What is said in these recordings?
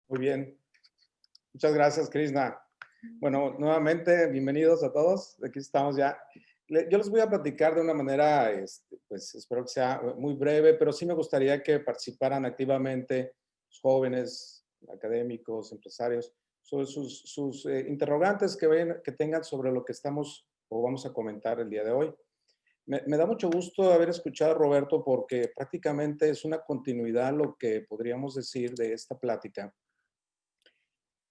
Muy bien. Muchas gracias, Krishna. Bueno, nuevamente, bienvenidos a todos. Aquí estamos ya. Yo les voy a platicar de una manera, pues espero que sea muy breve, pero sí me gustaría que participaran activamente los jóvenes, académicos, empresarios, sobre sus interrogantes que tengan sobre lo que estamos o vamos a comentar el día de hoy. Me da mucho gusto haber escuchado a Roberto porque prácticamente es una continuidad lo que podríamos decir de esta plática.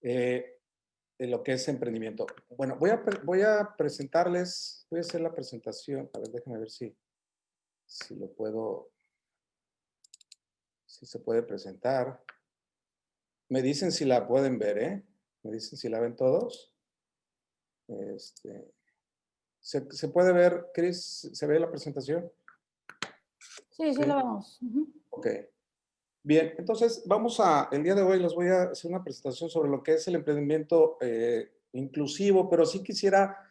Eh, de lo que es emprendimiento. Bueno, voy a presentarles, voy a hacer la presentación. A ver, déjenme ver si lo puedo, si se puede presentar. Me dicen si la pueden ver, ¿eh? Me dicen si la ven todos. ¿Se puede ver, Chris? ¿Se ve la presentación? Sí, sí Sí. lo vemos. Ujú. Ok. Bien, entonces el día de hoy les voy a hacer una presentación sobre lo que es el emprendimiento inclusivo, pero sí quisiera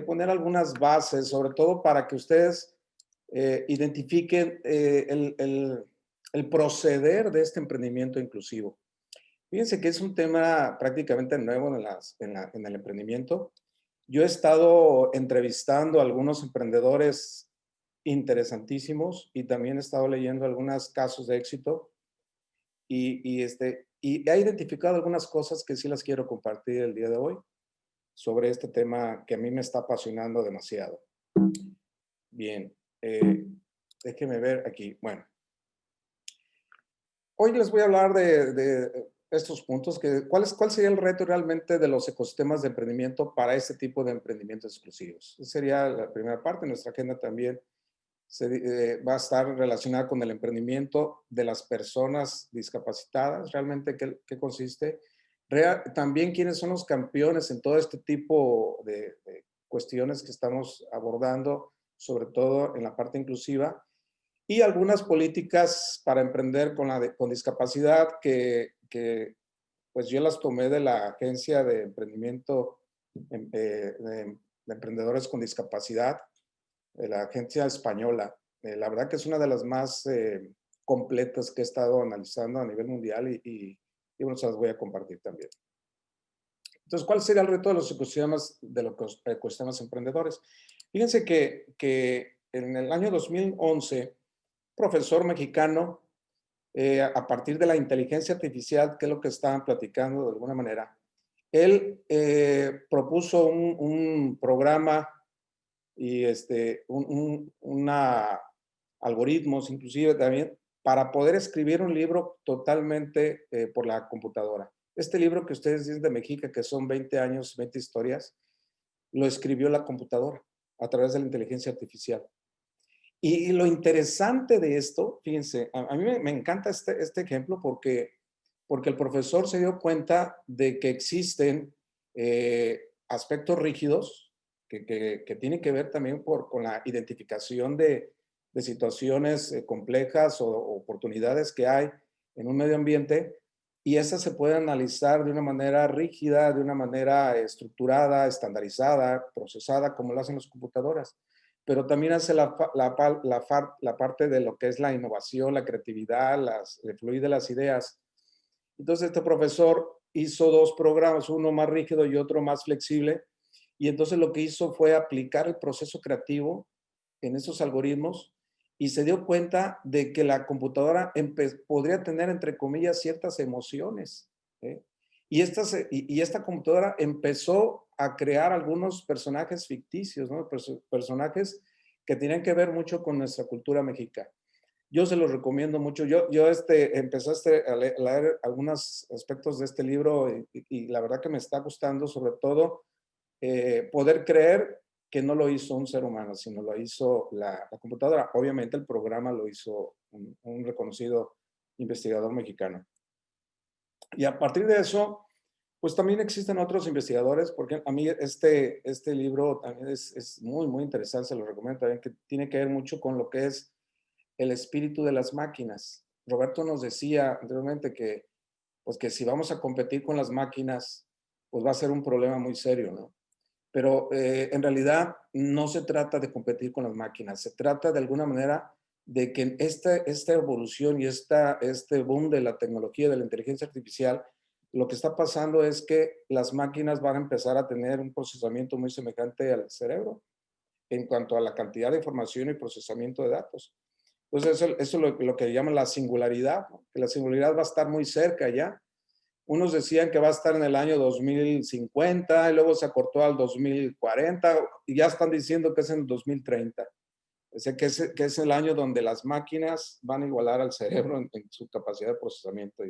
poner algunas bases, sobre todo para que ustedes identifiquen el proceder de este emprendimiento inclusivo. Fíjense que es un tema prácticamente nuevo en el emprendimiento. Yo he estado entrevistando a algunos emprendedores interesantísimos y también he estado leyendo algunos casos de éxito y he identificado algunas cosas que sí las quiero compartir el día de hoy sobre este tema que a mí me está apasionando demasiado. Bien, déjenme ver aquí. Bueno, hoy les voy a hablar de estos puntos. ¿Cuál sería el reto realmente de los ecosistemas de emprendimiento para este tipo de emprendimientos exclusivos? Esa sería la primera parte. Nuestra agenda también va a estar relacionada con el emprendimiento de las personas discapacitadas. Realmente, ¿qué consiste? También, ¿quiénes son los campeones en todo este tipo de cuestiones que estamos abordando, sobre todo en la parte inclusiva? Y algunas políticas para emprender con discapacidad pues yo las tomé de la Agencia de Emprendimiento de Emprendedores con Discapacidad, de la agencia española. La verdad que es una de las más completas que he estado analizando a nivel mundial y bueno, se las voy a compartir también. Entonces, ¿cuál sería el reto de los ecosistemas emprendedores? Fíjense que en el año 2011, profesor mexicano, a partir de la inteligencia artificial, que es lo que estaban platicando de alguna manera, él propuso un programa y algoritmos inclusive también para poder escribir un libro totalmente por la computadora. Este libro que ustedes dicen de México, que son 20 años, 20 historias, lo escribió la computadora a través de la inteligencia artificial. Y lo interesante de esto, fíjense, a mí me encanta este ejemplo porque el profesor se dio cuenta de que existen aspectos rígidos que tienen que ver también con la identificación de situaciones complejas o oportunidades que hay en un medio ambiente y esas se pueden analizar de una manera rígida, de una manera estructurada, estandarizada, procesada, como lo hacen las computadoras, pero también hace la parte de lo que es la innovación, la creatividad, el fluir de las ideas. Entonces, este profesor hizo dos programas, uno más rígido y otro más flexible, y entonces lo que hizo fue aplicar el proceso creativo en esos algoritmos y se dio cuenta de que la computadora podría tener, entre comillas, ciertas emociones. ¿Eh? Y esta computadora empezó a crear algunos personajes ficticios, ¿no? Personajes que tienen que ver mucho con nuestra cultura mexicana. Yo se los recomiendo mucho. Yo empecé a leer algunos aspectos de este libro y la verdad que me está gustando, sobre todo, poder creer que no lo hizo un ser humano, sino lo hizo la computadora. Obviamente el programa lo hizo un reconocido investigador mexicano. Y a partir de eso, pues también existen otros investigadores, porque a mí este libro también es muy, muy interesante, se lo recomiendo también, que tiene que ver mucho con lo que es el espíritu de las máquinas. Roberto nos decía anteriormente pues que si vamos a competir con las máquinas, pues va a ser un problema muy serio, ¿no? Pero en realidad no se trata de competir con las máquinas, se trata de alguna manera de que esta evolución y este boom de la tecnología, de la inteligencia artificial, lo que está pasando es que las máquinas van a empezar a tener un procesamiento muy semejante al cerebro en cuanto a la cantidad de información y procesamiento de datos. Entonces, eso es lo que llaman la singularidad, ¿no? Que la singularidad va a estar muy cerca ya. Unos decían que va a estar en el año 2050 y luego se acortó al 2040 y ya están diciendo que es en el 2030. O sea, que es el año donde las máquinas van a igualar al cerebro en su capacidad de procesamiento.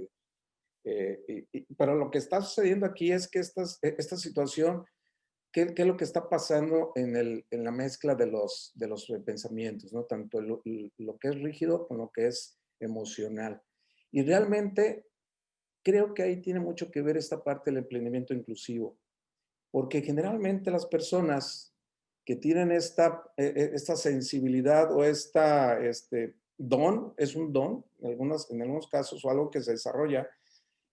Pero lo que está sucediendo aquí es que esta situación, ¿qué es lo que está pasando en la mezcla de los pensamientos, ¿no? Tanto lo que es rígido con lo que es emocional. Y realmente creo que ahí tiene mucho que ver esta parte del emprendimiento inclusivo, porque generalmente las personas que tienen esta sensibilidad o don, es un don en algunos casos o algo que se desarrolla,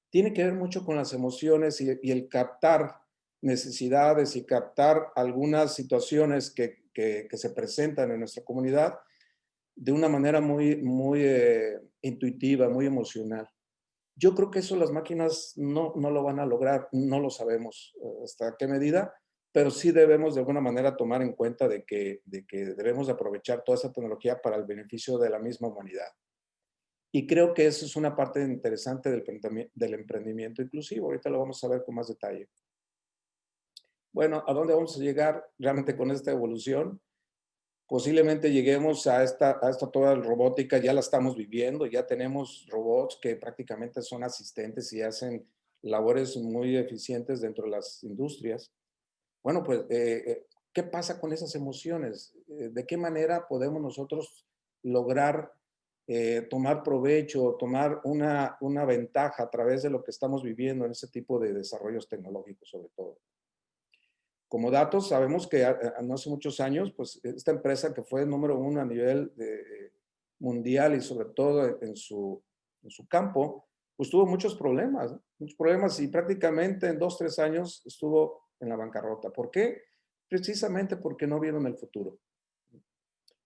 tiene que ver mucho con las emociones y el captar necesidades y captar algunas situaciones que se presentan en nuestra comunidad de una manera muy intuitiva, muy emocional. Yo creo que eso las máquinas no lo van a lograr, no lo sabemos hasta qué medida, pero sí debemos de alguna manera tomar en cuenta de que debemos aprovechar toda esa tecnología para el beneficio de la misma humanidad. Y creo que eso es una parte interesante del emprendimiento inclusivo. Ahorita lo vamos a ver con más detalle. Bueno, ¿a dónde vamos a llegar realmente con esta evolución? Posiblemente lleguemos a esta toda robótica, ya la estamos viviendo, ya tenemos robots que prácticamente son asistentes y hacen labores muy eficientes dentro de las industrias. Bueno, pues, ¿qué pasa con esas emociones? ¿De qué manera podemos nosotros lograr tomar provecho, tomar una ventaja a través de lo que estamos viviendo en ese tipo de desarrollos tecnológicos, sobre todo? Como datos, sabemos que no hace muchos años, pues esta empresa que fue el número uno a nivel mundial y sobre todo en su campo, pues tuvo muchos problemas y prácticamente en 2, 3 años estuvo en la bancarrota. ¿Por qué? Precisamente porque no vieron el futuro.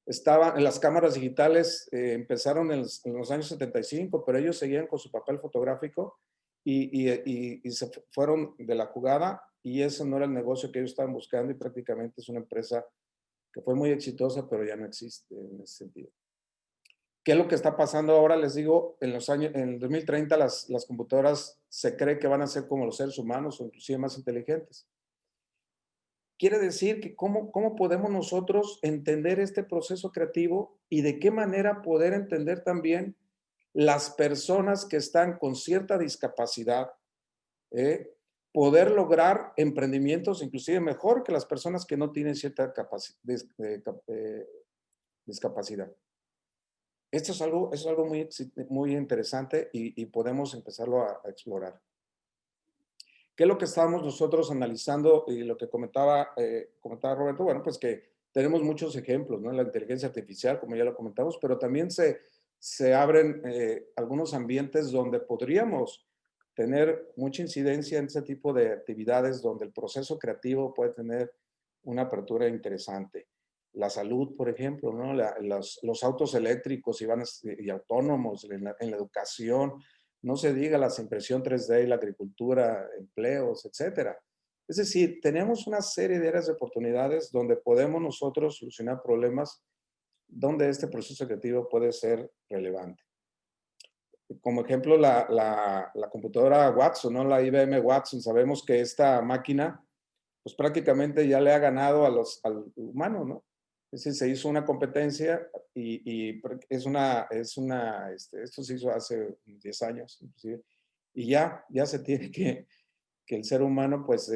Estaban en las cámaras digitales, empezaron en los años 75, pero ellos seguían con su papel fotográfico y se fueron de la jugada y ese no era el negocio que ellos estaban buscando y prácticamente es una empresa que fue muy exitosa, pero ya no existe en ese sentido. ¿Qué es lo que está pasando ahora? Les digo, en el 2030 las computadoras se cree que van a ser como los seres humanos o inclusive más inteligentes. Quiere decir que cómo podemos nosotros entender este proceso creativo y de qué manera poder entender también las personas que están con cierta discapacidad, ¿eh? Poder lograr emprendimientos inclusive mejor que las personas que no tienen cierta discapacidad. Esto es algo muy interesante y podemos empezarlo a explorar. ¿Qué es lo que estábamos nosotros analizando y lo que comentaba Roberto? Bueno, pues que tenemos muchos ejemplos, ¿no? La inteligencia artificial, como ya lo comentamos, pero también se abren algunos ambientes donde podríamos tener mucha incidencia en ese tipo de actividades donde el proceso creativo puede tener una apertura interesante. La salud, por ejemplo, ¿no? Los autos eléctricos y autónomos en la educación, no se diga la impresión 3D y la agricultura, empleos, etcétera. Es decir, tenemos una serie de áreas de oportunidades donde podemos nosotros solucionar problemas donde este proceso creativo puede ser relevante. Como ejemplo, la computadora Watson, ¿no? La IBM Watson, sabemos que esta máquina, pues prácticamente ya le ha ganado al humano, ¿no? Es decir, se hizo una competencia y esto se hizo hace 10 años, inclusive, y ya se tiene que el ser humano, pues,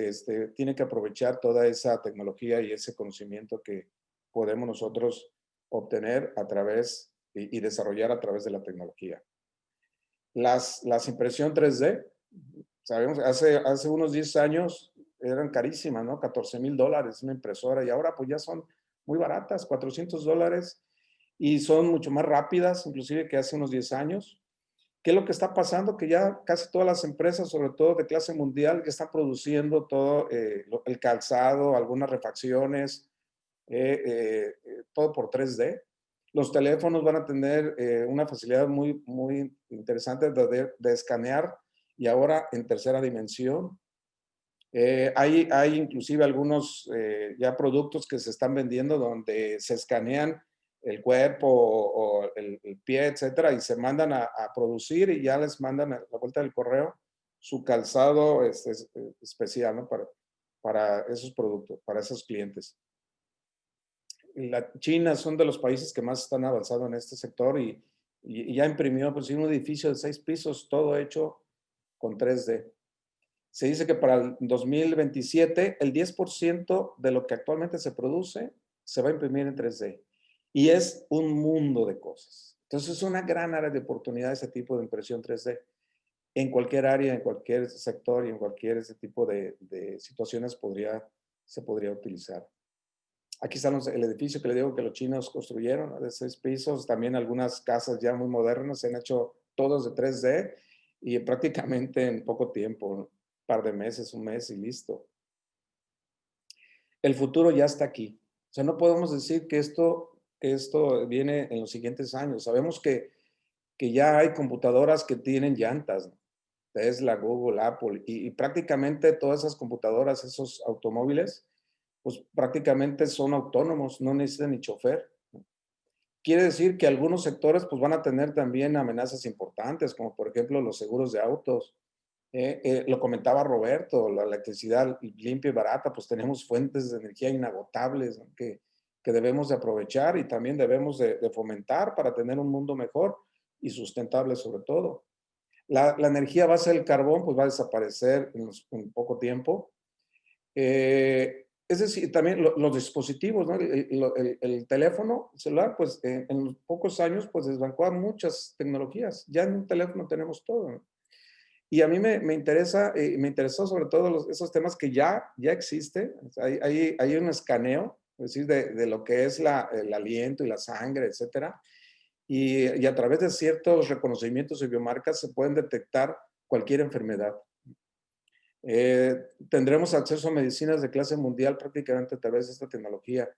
tiene que aprovechar toda esa tecnología y ese conocimiento que podemos nosotros obtener a través y desarrollar a través de la tecnología. Las impresión 3D, sabemos, hace unos 10 años eran carísimas, ¿no? $14,000 una impresora y ahora pues ya son muy baratas, $400 y son mucho más rápidas, inclusive que hace unos 10 años. ¿Qué es lo que está pasando? Que ya casi todas las empresas, sobre todo de clase mundial, ya están produciendo todo el calzado, algunas refacciones, todo por 3D. Los teléfonos van a tener una facilidad muy interesante de escanear y ahora en tercera dimensión. Hay inclusive algunos ya productos que se están vendiendo donde se escanean el cuerpo o el pie, etcétera, y se mandan a producir y ya les mandan a la vuelta del correo su calzado especial, ¿no? Para esos productos, para esos clientes. La China son de los países que más están avanzando en este sector y ya imprimió pues, sí, un edificio de 6 pisos, todo hecho con 3D. Se dice que para el 2027 el 10% de lo que actualmente se produce se va a imprimir en 3D. Y es un mundo de cosas. Entonces es una gran área de oportunidad ese tipo de impresión 3D. En cualquier área, en cualquier sector y en cualquier ese tipo de situaciones se podría utilizar. Aquí está el edificio que le digo que los chinos construyeron, ¿no? De 6 pisos. También algunas casas ya muy modernas se han hecho todos de 3D y prácticamente en poco tiempo, ¿no? Un par de meses, un mes y listo. El futuro ya está aquí. O sea, no podemos decir que esto viene en los siguientes años. Sabemos que ya hay computadoras que tienen llantas, ¿no? Tesla, Google, Apple, y prácticamente todas esas computadoras, esos automóviles, pues prácticamente son autónomos, no necesitan ni chofer. Quiere decir que algunos sectores pues van a tener también amenazas importantes, como por ejemplo los seguros de autos. Lo comentaba Roberto, la electricidad limpia y barata, pues tenemos fuentes de energía inagotables, ¿no? Que debemos de aprovechar y también debemos de fomentar para tener un mundo mejor y sustentable sobre todo. La energía a base del carbón pues va a desaparecer en poco tiempo. Es decir, también los dispositivos, ¿no? El teléfono el celular, pues en los pocos años, pues desbancó a muchas tecnologías. Ya en un teléfono tenemos todo, ¿no? Y a mí me interesa, me interesó sobre todo esos temas que ya existen. O sea, hay un escaneo, es decir, de lo que es el aliento y la sangre, etcétera. Y a través de ciertos reconocimientos y biomarcas se pueden detectar cualquier enfermedad. Tendremos acceso a medicinas de clase mundial prácticamente a través de esta tecnología.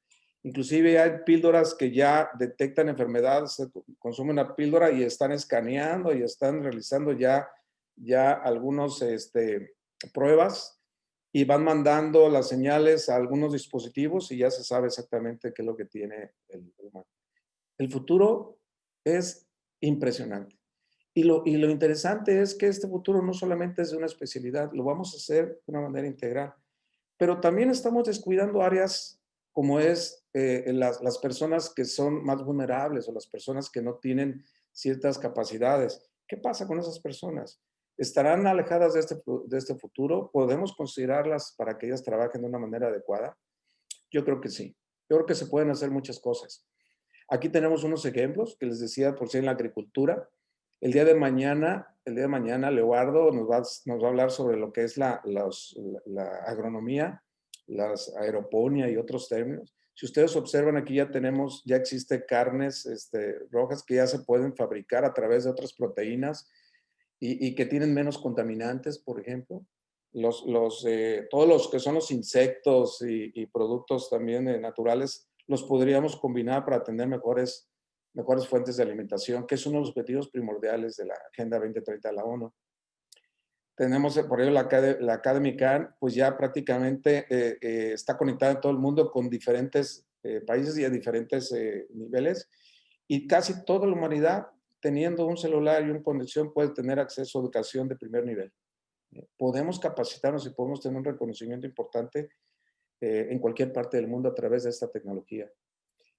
Inclusive hay píldoras que ya detectan enfermedades, se consumen una píldora y están escaneando y están realizando ya algunos pruebas y van mandando las señales a algunos dispositivos y ya se sabe exactamente qué es lo que tiene el humano. El futuro es impresionante. Y lo interesante es que este futuro no solamente es de una especialidad, lo vamos a hacer de una manera integral, pero también estamos descuidando áreas como es las personas que son más vulnerables o las personas que no tienen ciertas capacidades. ¿Qué pasa con esas personas? ¿Estarán alejadas de este futuro? ¿Podemos considerarlas para que ellas trabajen de una manera adecuada? Yo creo que sí. Yo creo que se pueden hacer muchas cosas. Aquí tenemos unos ejemplos que les decía por si en la agricultura. El día de mañana, Leobardo nos va a hablar sobre lo que es la agronomía, las aeroponía y otros términos. Si ustedes observan, aquí ya existe carnes rojas que ya se pueden fabricar a través de otras proteínas y que tienen menos contaminantes, por ejemplo. Todos los que son los insectos y productos también naturales, los podríamos combinar para tener mejores fuentes de alimentación, que es uno de los objetivos primordiales de la Agenda 2030 de la ONU. Tenemos, por ello, la Academic Can, pues ya prácticamente está conectada en todo el mundo con diferentes países y a diferentes niveles. Y casi toda la humanidad, teniendo un celular y una conexión, puede tener acceso a educación de primer nivel. Podemos capacitarnos y podemos tener un reconocimiento importante en cualquier parte del mundo a través de esta tecnología.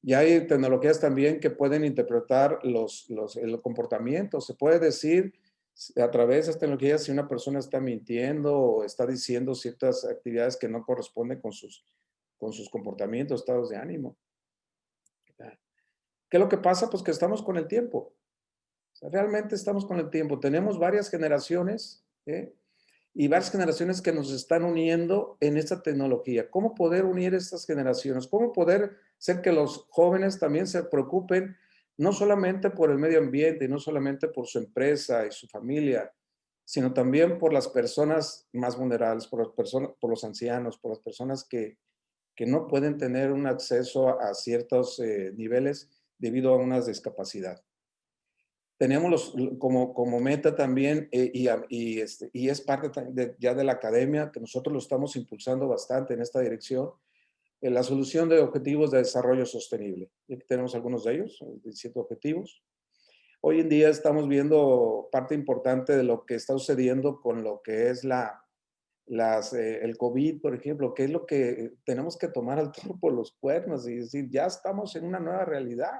Y hay tecnologías también que pueden interpretar el comportamiento. Se puede decir a través de estas tecnologías si una persona está mintiendo o está diciendo ciertas actividades que no corresponden con sus comportamientos, estados de ánimo. ¿Qué es lo que pasa? Pues que estamos con el tiempo. O sea, realmente estamos con el tiempo. Tenemos varias generaciones, y varias generaciones que nos están uniendo en esta tecnología. ¿Cómo poder unir estas generaciones? ¿Cómo poder hacer que los jóvenes también se preocupen no solamente por el medio ambiente, no solamente por su empresa y su familia, sino también por las personas más vulnerables, por los ancianos, por las personas que no pueden tener un acceso a ciertos niveles debido a una discapacidad? Tenemos como meta también, y es parte ya de la academia, que nosotros lo estamos impulsando bastante en esta dirección, la solución de objetivos de desarrollo sostenible. Y aquí tenemos algunos de ellos, 17 objetivos. Hoy en día estamos viendo parte importante de lo que está sucediendo con lo que es el COVID, por ejemplo, que es lo que tenemos que tomar al toro por los cuernos y decir, ya estamos en una nueva realidad.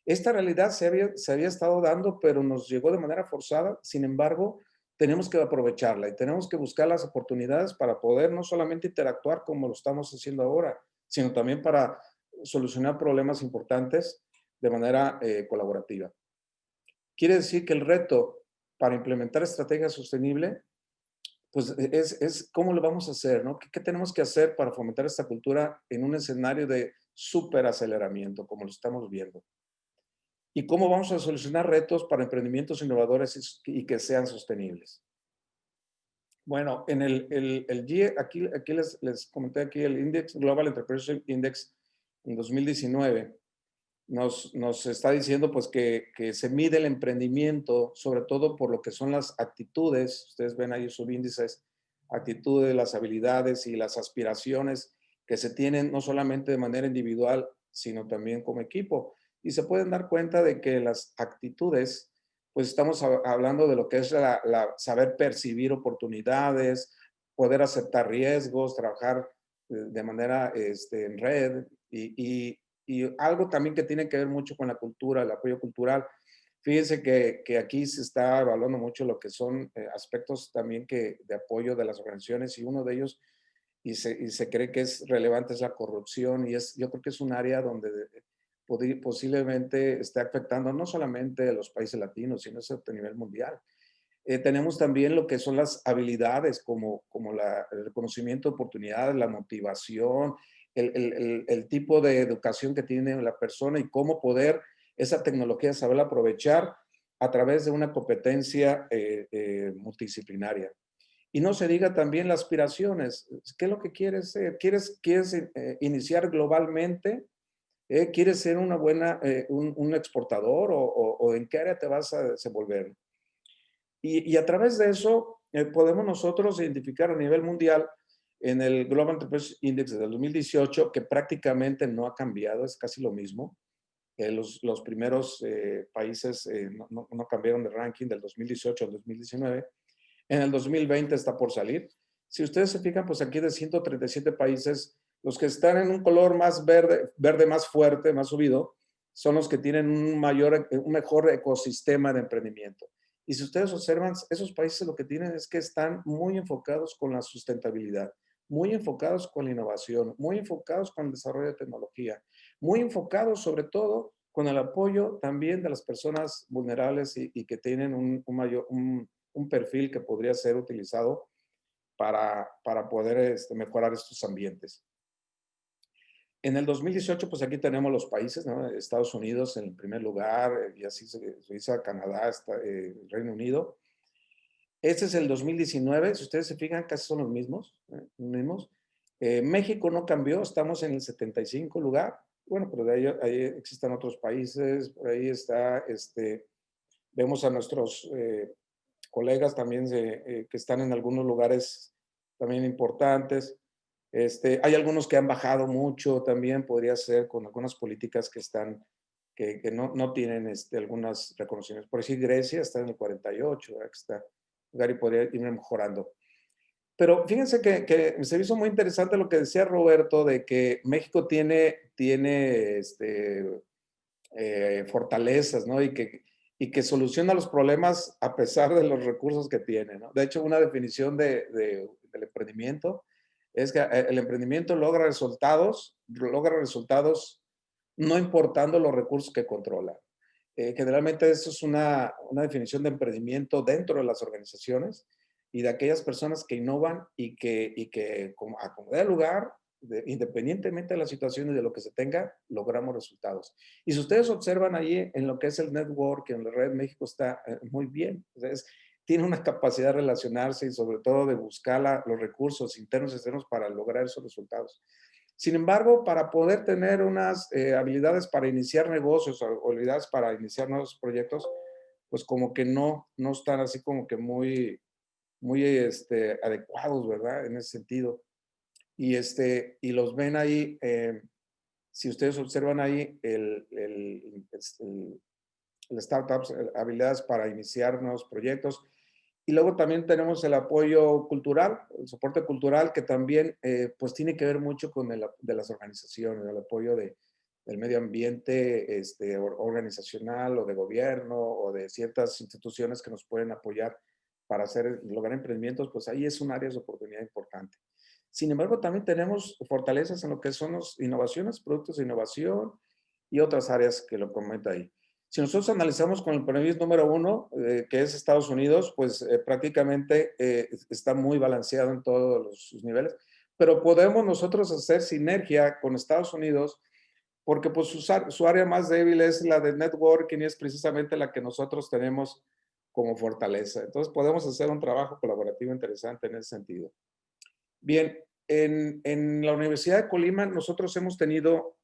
Esta realidad se había estado dando, pero nos llegó de manera forzada. Sin embargo, tenemos que aprovecharla y tenemos que buscar las oportunidades para poder no solamente interactuar como lo estamos haciendo ahora, sino también para solucionar problemas importantes de manera colaborativa. Quiere decir que el reto para implementar estrategia sostenible, pues es cómo lo vamos a hacer, ¿no? ¿Qué tenemos que hacer para fomentar esta cultura en un escenario de superaceleramiento, como lo estamos viendo? ¿Y cómo vamos a solucionar retos para emprendimientos innovadores y que sean sostenibles? Bueno, en aquí les comenté aquí el Index, Global Entrepreneurship Index en 2019, nos está diciendo pues que se mide el emprendimiento, sobre todo por lo que son las actitudes, ustedes ven ahí subíndices, actitudes, las habilidades y las aspiraciones que se tienen no solamente de manera individual, sino también como equipo. Y se pueden dar cuenta de que las actitudes, pues estamos hablando de lo que es saber percibir oportunidades, poder aceptar riesgos, trabajar de manera en red y algo también que tiene que ver mucho con la cultura, el apoyo cultural. Fíjense que aquí se está evaluando mucho lo que son aspectos también de apoyo de las organizaciones y uno de ellos, y se cree que es relevante, es la corrupción y yo creo que es un área donde posiblemente esté afectando no solamente a los países latinos, sino a nivel mundial. Tenemos también lo que son las habilidades como el reconocimiento de oportunidades, la motivación, el tipo de educación que tiene la persona y cómo poder esa tecnología saberla aprovechar a través de una competencia multidisciplinaria. Y no se diga también las aspiraciones. ¿Qué es lo que quieres ser? ¿Quieres iniciar globalmente? ¿Quieres ser un exportador o en qué área te vas a desenvolver? Y a través de eso podemos nosotros identificar a nivel mundial en el Global Enterprise Index del 2018, que prácticamente no ha cambiado, es casi lo mismo. Los primeros países no cambiaron de ranking del 2018 al 2019. En el 2020 está por salir. Si ustedes se fijan, pues aquí de 137 países, los que están en un color más verde, verde más fuerte, más subido, son los que tienen un mejor ecosistema de emprendimiento. Y si ustedes observan, esos países lo que tienen es que están muy enfocados con la sustentabilidad, muy enfocados con la innovación, muy enfocados con el desarrollo de tecnología, muy enfocados sobre todo con el apoyo también de las personas vulnerables y que tienen un perfil que podría ser utilizado para poder mejorar estos ambientes. En el 2018, pues aquí tenemos los países, ¿no? Estados Unidos en el primer lugar, y así Suiza, Canadá, Reino Unido. Este es el 2019, si ustedes se fijan, casi son los mismos. México no cambió, estamos en el 75 lugar. Bueno, pero ahí existen otros países, por ahí está, vemos a nuestros colegas también que están en algunos lugares también importantes. Hay algunos que han bajado mucho también, podría ser con algunas políticas que no tienen algunas reconocimientos. Por decir, Grecia está en el 48, que está, y podría ir mejorando. Pero fíjense que se me hizo muy interesante lo que decía Roberto de que México tiene fortalezas, ¿no? Y que soluciona los problemas a pesar de los recursos que tiene, ¿no? De hecho, una definición del emprendimiento es que el emprendimiento logra resultados no importando los recursos que controla. Generalmente eso es una definición de emprendimiento dentro de las organizaciones y de aquellas personas que innovan y que como a como dé lugar, independientemente de la situación y de lo que se tenga, logramos resultados. Y si ustedes observan ahí en lo que es el network, en la red, México está muy bien. Entonces, tiene una capacidad de relacionarse y sobre todo de buscar los recursos internos y externos para lograr esos resultados. Sin embargo, para poder tener unas habilidades para iniciar negocios o habilidades para iniciar nuevos proyectos, pues como que no están así como que muy adecuados, ¿verdad? En ese sentido. Y los ven ahí, si ustedes observan ahí el startups, habilidades para iniciar nuevos proyectos. Y luego también tenemos el apoyo cultural, el soporte cultural, que también pues tiene que ver mucho con de las organizaciones, el apoyo del medio ambiente organizacional o de gobierno o de ciertas instituciones que nos pueden apoyar para lograr emprendimientos, pues ahí es un área de oportunidad importante. Sin embargo, también tenemos fortalezas en lo que son las innovaciones, productos de innovación y otras áreas que lo comenta ahí. Si nosotros analizamos con el país número uno, que es Estados Unidos, pues prácticamente está muy balanceado en todos sus niveles, pero podemos nosotros hacer sinergia con Estados Unidos porque pues su área más débil es la de networking y es precisamente la que nosotros tenemos como fortaleza. Entonces podemos hacer un trabajo colaborativo interesante en ese sentido. Bien, en la Universidad de Colima nosotros hemos tenido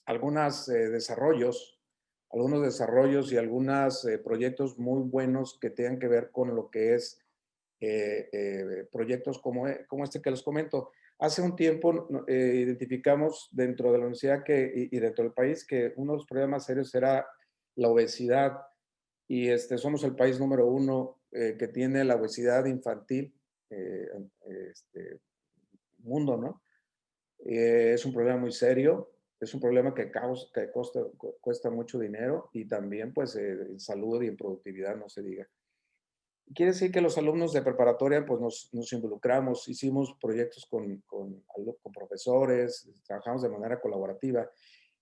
algunos desarrollos y algunos proyectos muy buenos que tengan que ver con lo que es proyectos como este que les comento. Hace un tiempo identificamos dentro de la universidad y dentro del país que uno de los problemas serios era la obesidad y somos el país número uno que tiene la obesidad infantil mundo, ¿no? Es un problema muy serio, es un problema que cuesta mucho dinero y también pues en salud y en productividad no se diga. Quiere decir que los alumnos de preparatoria pues nos involucramos, hicimos proyectos con profesores, trabajamos de manera colaborativa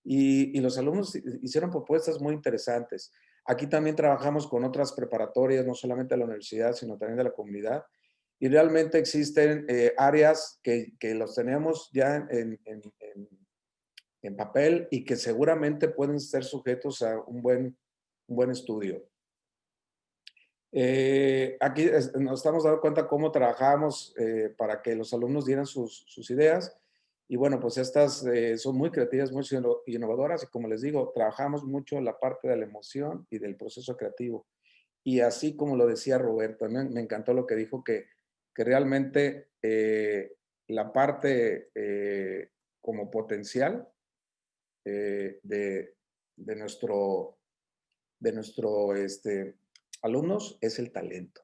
y los alumnos hicieron propuestas muy interesantes. Aquí también trabajamos con otras preparatorias, no solamente de la universidad, sino también de la comunidad. Y realmente existen áreas que los tenemos ya en papel y que seguramente pueden ser sujetos a un buen estudio. Aquí nos estamos dando cuenta cómo trabajamos para que los alumnos dieran sus ideas. Y bueno, pues estas son muy creativas, muy innovadoras y como les digo, trabajamos mucho la parte de la emoción y del proceso creativo. Y así como lo decía Roberto, también me encantó lo que dijo, que realmente la parte como potencial de nuestro alumnos es el talento.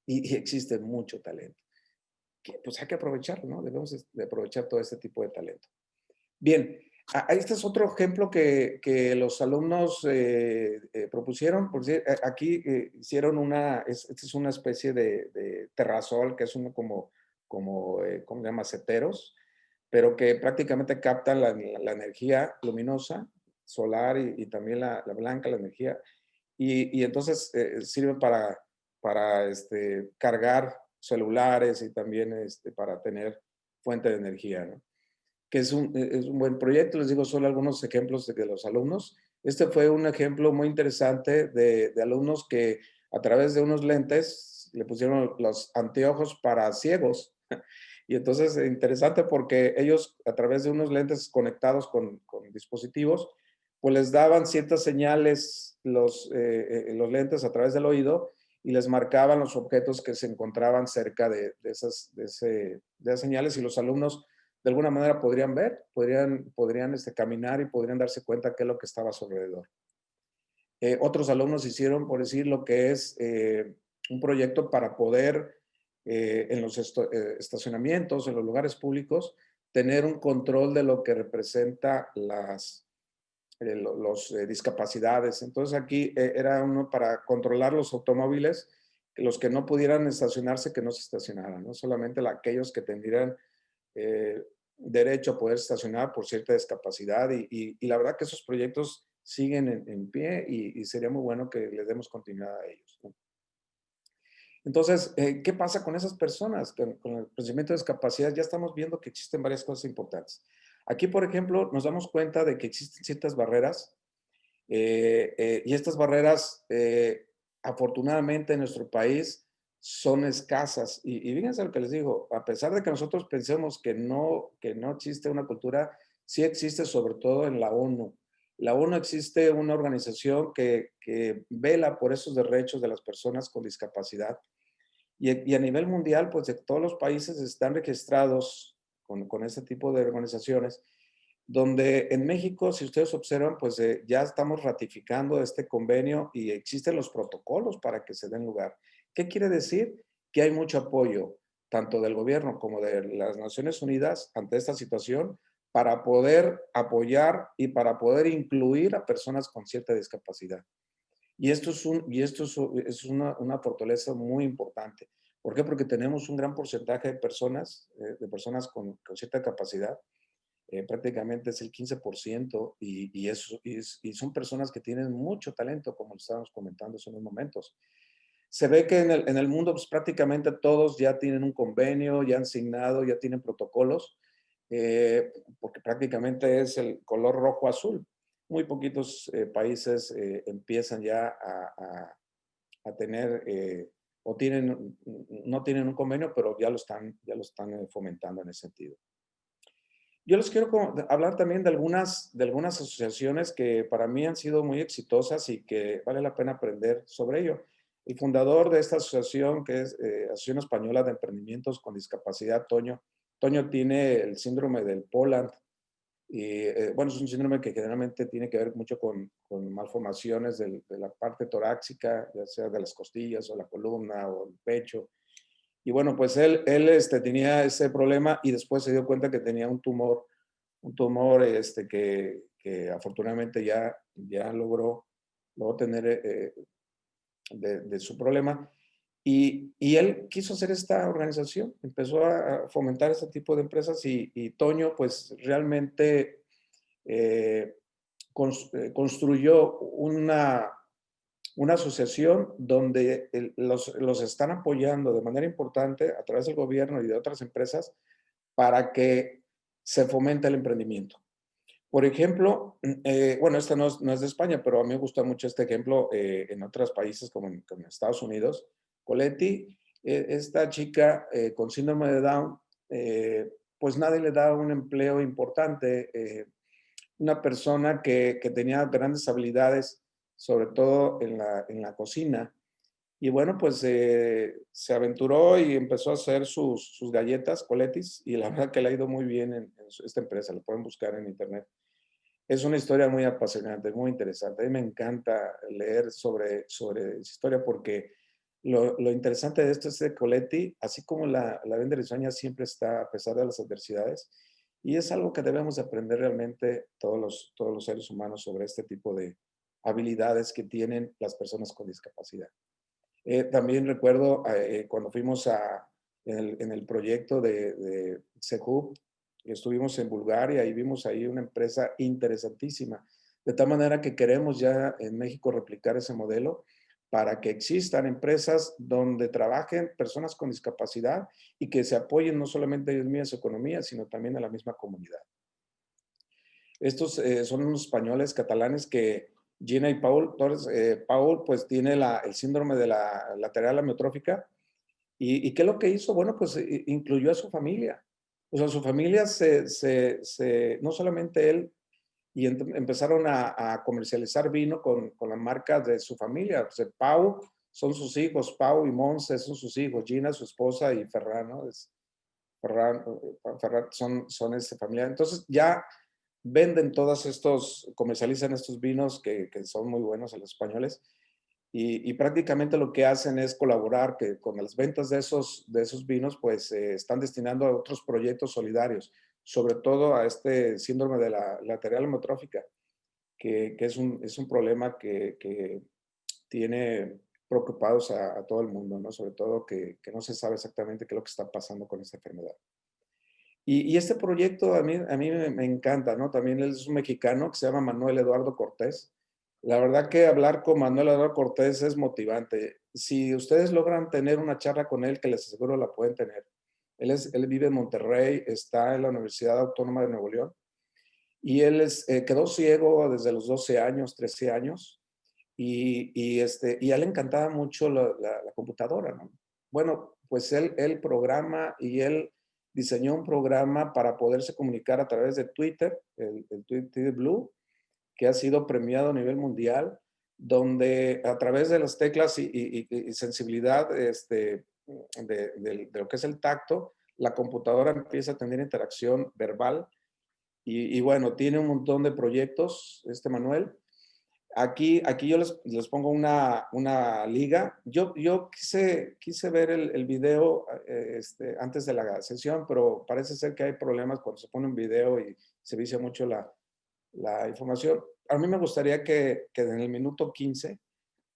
Y existe mucho talento. Que, pues hay que aprovecharlo, ¿no? Debemos de aprovechar todo este tipo de talento. Bien, este es otro ejemplo que los alumnos propusieron. Por decir, aquí hicieron esta es una especie de terrazol, que es uno ¿cómo se llama? Maceteros, pero que prácticamente captan la energía luminosa, solar y también la blanca, la energía. Y entonces sirve para cargar celulares y también para tener fuente de energía, ¿no? Que es un buen proyecto. Les digo solo algunos ejemplos de los alumnos. Este fue un ejemplo muy interesante de alumnos que a través de unos lentes le pusieron los anteojos para ciegos. Y entonces interesante porque ellos a través de unos lentes conectados con dispositivos, pues les daban ciertas señales los lentes a través del oído y les marcaban los objetos que se encontraban cerca de esas señales y los alumnos de alguna manera podrían ver, podrían caminar y podrían darse cuenta qué es lo que estaba a su alrededor. Otros alumnos hicieron, por decir, lo que es un proyecto para poder en los estacionamientos, en los lugares públicos, tener un control de lo que representa las discapacidades. Entonces aquí era uno para controlar los automóviles, que los que no pudieran estacionarse, que no se estacionaran, no solamente aquellos que tendrían derecho a poder estacionar por cierta discapacidad y la verdad que esos proyectos siguen en pie y sería muy bueno que les demos continuidad a ellos, ¿no? Entonces, ¿qué pasa con esas personas? Con el crecimiento de discapacidad ya estamos viendo que existen varias cosas importantes. Aquí, por ejemplo, nos damos cuenta de que existen ciertas barreras y estas barreras, afortunadamente en nuestro país, son escasas. Y fíjense lo que les digo, a pesar de que nosotros pensemos que no existe una cultura, sí existe sobre todo en la ONU. La ONU existe una organización que vela por esos derechos de las personas con discapacidad y a nivel mundial, pues de todos los países están registrados con este tipo de organizaciones, donde en México, si ustedes observan, pues ya estamos ratificando este convenio y existen los protocolos para que se den lugar. ¿Qué quiere decir? Que hay mucho apoyo, tanto del gobierno como de las Naciones Unidas ante esta situación, para poder apoyar y para poder incluir a personas con cierta discapacidad. Y esto es una fortaleza muy importante. ¿Por qué? Porque tenemos un gran porcentaje de personas con cierta capacidad, prácticamente es el 15%, y son personas que tienen mucho talento, como lo estábamos comentando hace unos momentos. Se ve que en el mundo pues, prácticamente todos ya tienen un convenio, ya han signado, ya tienen protocolos, porque prácticamente es el color rojo-azul. Muy poquitos países empiezan ya a tener o no tienen un convenio, pero ya lo están fomentando en ese sentido. Yo les quiero hablar también de algunas asociaciones que para mí han sido muy exitosas y que vale la pena aprender sobre ello. El fundador de esta asociación, que es Asociación Española de Emprendimientos con Discapacidad, Toño tiene el síndrome del Poland. Y bueno, es un síndrome que generalmente tiene que ver mucho con malformaciones de la parte torácica, ya sea de las costillas o la columna o el pecho. Y bueno, pues él tenía ese problema y después se dio cuenta que tenía un tumor que afortunadamente ya logró tener de su problema. Y él quiso hacer esta organización, empezó a fomentar este tipo de empresas y Toño pues realmente eh, construyó una asociación donde los están apoyando de manera importante a través del gobierno y de otras empresas para que se fomente el emprendimiento. Por ejemplo, bueno, esta no es de España, pero a mí me gusta mucho este ejemplo en otros países como en Estados Unidos. Coletti, esta chica con síndrome de Down, pues nadie le da un empleo importante. Una persona que tenía grandes habilidades, sobre todo en la cocina. Y bueno, pues se aventuró y empezó a hacer sus galletas, Colettis, y la verdad que le ha ido muy bien en esta empresa, lo pueden buscar en internet. Es una historia muy apasionante, muy interesante. A mí me encanta leer sobre esa historia porque lo interesante de esto es que Coletti, así como la venda risueña, siempre está a pesar de las adversidades. Y es algo que debemos de aprender realmente todos los seres humanos sobre este tipo de habilidades que tienen las personas con discapacidad. También recuerdo cuando fuimos en el proyecto de CEJUP, estuvimos en Bulgaria y vimos ahí una empresa interesantísima. De tal manera que queremos ya en México replicar ese modelo para que existan empresas donde trabajen personas con discapacidad y que se apoyen no solamente ellos mismos en su economía, sino también a la misma comunidad. Estos son unos españoles catalanes que Gina y Paul Torres, Paul pues tiene el síndrome de la lateral amiotrófica. ¿Y qué es lo que hizo? Bueno, pues incluyó a su familia. O sea, su familia no solamente él, y empezaron a comercializar vino con las marcas de su familia. O sea, Pau son sus hijos, Pau y Monse son sus hijos, Gina su esposa y Ferran, ¿no? Ferran son familia. Entonces ya venden comercializan estos vinos que son muy buenos a los españoles y prácticamente lo que hacen es colaborar que con las ventas de esos vinos pues están destinando a otros proyectos solidarios, sobre todo a este síndrome de la lateral amiotrófica, que es un problema que tiene preocupados a todo el mundo, ¿no? Sobre todo que no se sabe exactamente qué es lo que está pasando con esta enfermedad. Y este proyecto a mí me encanta, ¿no? También él es un mexicano que se llama Manuel Eduardo Cortés. La verdad que hablar con Manuel Eduardo Cortés es motivante. Si ustedes logran tener una charla con él, que les aseguro la pueden tener. Él vive en Monterrey, está en la Universidad Autónoma de Nuevo León y él quedó ciego desde los 12 años, 13 años y a él le encantaba mucho la computadora, ¿no? Bueno, pues él programa y él diseñó un programa para poderse comunicar a través de Twitter, el Twitter Blue, que ha sido premiado a nivel mundial, donde a través de las teclas y sensibilidad de lo que es el tacto, la computadora empieza a tener interacción verbal y bueno, tiene un montón de proyectos, Manuel. Aquí yo les pongo una liga. Yo quise ver el video antes de la sesión, pero parece ser que hay problemas cuando se pone un video y se vicia mucho la información. A mí me gustaría que en el minuto 15,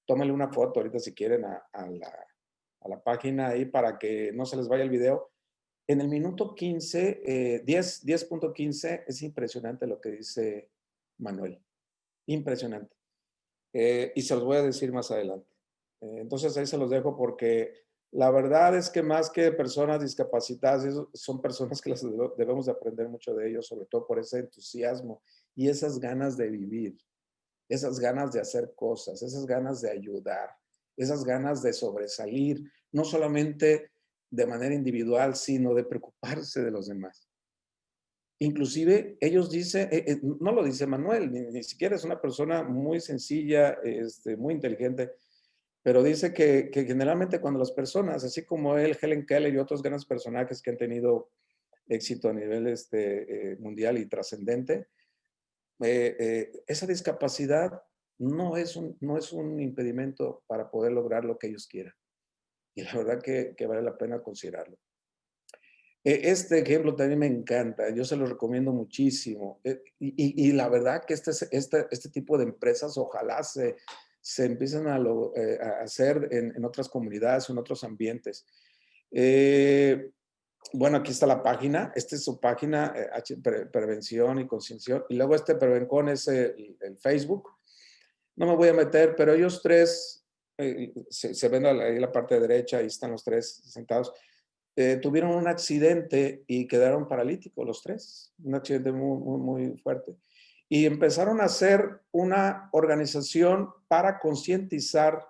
tómenle una foto ahorita si quieren a la página ahí para que no se les vaya el video. En el minuto 15, 10.15, es impresionante lo que dice Manuel. Impresionante. Y se los voy a decir más adelante. Entonces ahí se los dejo porque la verdad es que más que personas discapacitadas, son personas que debemos de aprender mucho de ellos, sobre todo por ese entusiasmo y esas ganas de vivir, esas ganas de hacer cosas, esas ganas de ayudar, esas ganas de sobresalir, no solamente de manera individual, sino de preocuparse de los demás. Inclusive ellos dicen, no lo dice Manuel, ni siquiera es una persona muy sencilla, muy inteligente, pero dice que generalmente cuando las personas, así como él, Helen Keller y otros grandes personajes que han tenido éxito a nivel mundial y trascendente, esa discapacidad no es un impedimento para poder lograr lo que ellos quieran. Y la verdad que vale la pena considerarlo. Este ejemplo también me encanta, yo se lo recomiendo muchísimo. Y la verdad que este tipo de empresas ojalá se empiecen a hacer en otras comunidades, en otros ambientes. Bueno, aquí está la página, esta es su página, Prevención y Concienciación, y luego Prevencon es el Facebook. No me voy a meter, pero ellos tres, se ven ahí en la parte derecha, ahí están los tres sentados. Tuvieron un accidente y quedaron paralíticos los tres, un accidente muy, muy, muy fuerte. Y empezaron a hacer una organización para concientizar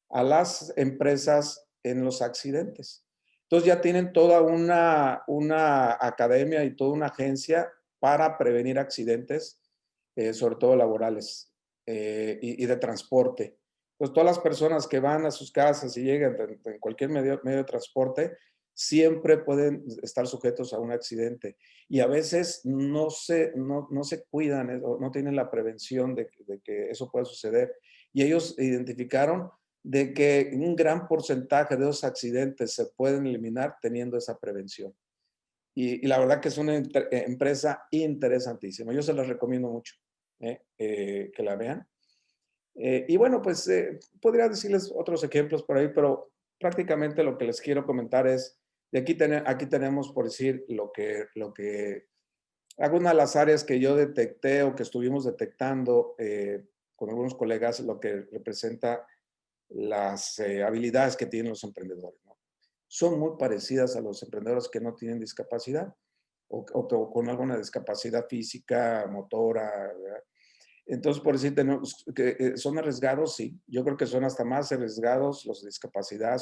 a las empresas en los accidentes. Entonces ya tienen toda una academia y toda una agencia para prevenir accidentes, sobre todo laborales y de transporte. Entonces todas las personas que van a sus casas y llegan en cualquier medio de transporte, siempre pueden estar sujetos a un accidente y a veces no se cuidan o no tienen la prevención de que eso pueda suceder. Y ellos identificaron de que un gran porcentaje de esos accidentes se pueden eliminar teniendo esa prevención. Y la verdad que es una empresa interesantísima. Yo se las recomiendo mucho que la vean. Y bueno, pues podría decirles otros ejemplos por ahí, pero prácticamente lo que les quiero comentar es, de aquí tenemos, por decir, algunas de las áreas que yo detecté o que estuvimos detectando con algunos colegas, lo que representa las habilidades que tienen los emprendedores, ¿no? Son muy parecidas a los emprendedores que no tienen discapacidad o con alguna discapacidad física, motora, ¿verdad? Entonces, por decir, tenemos, que son arriesgados, sí. Yo creo que son hasta más arriesgados los de discapacidad.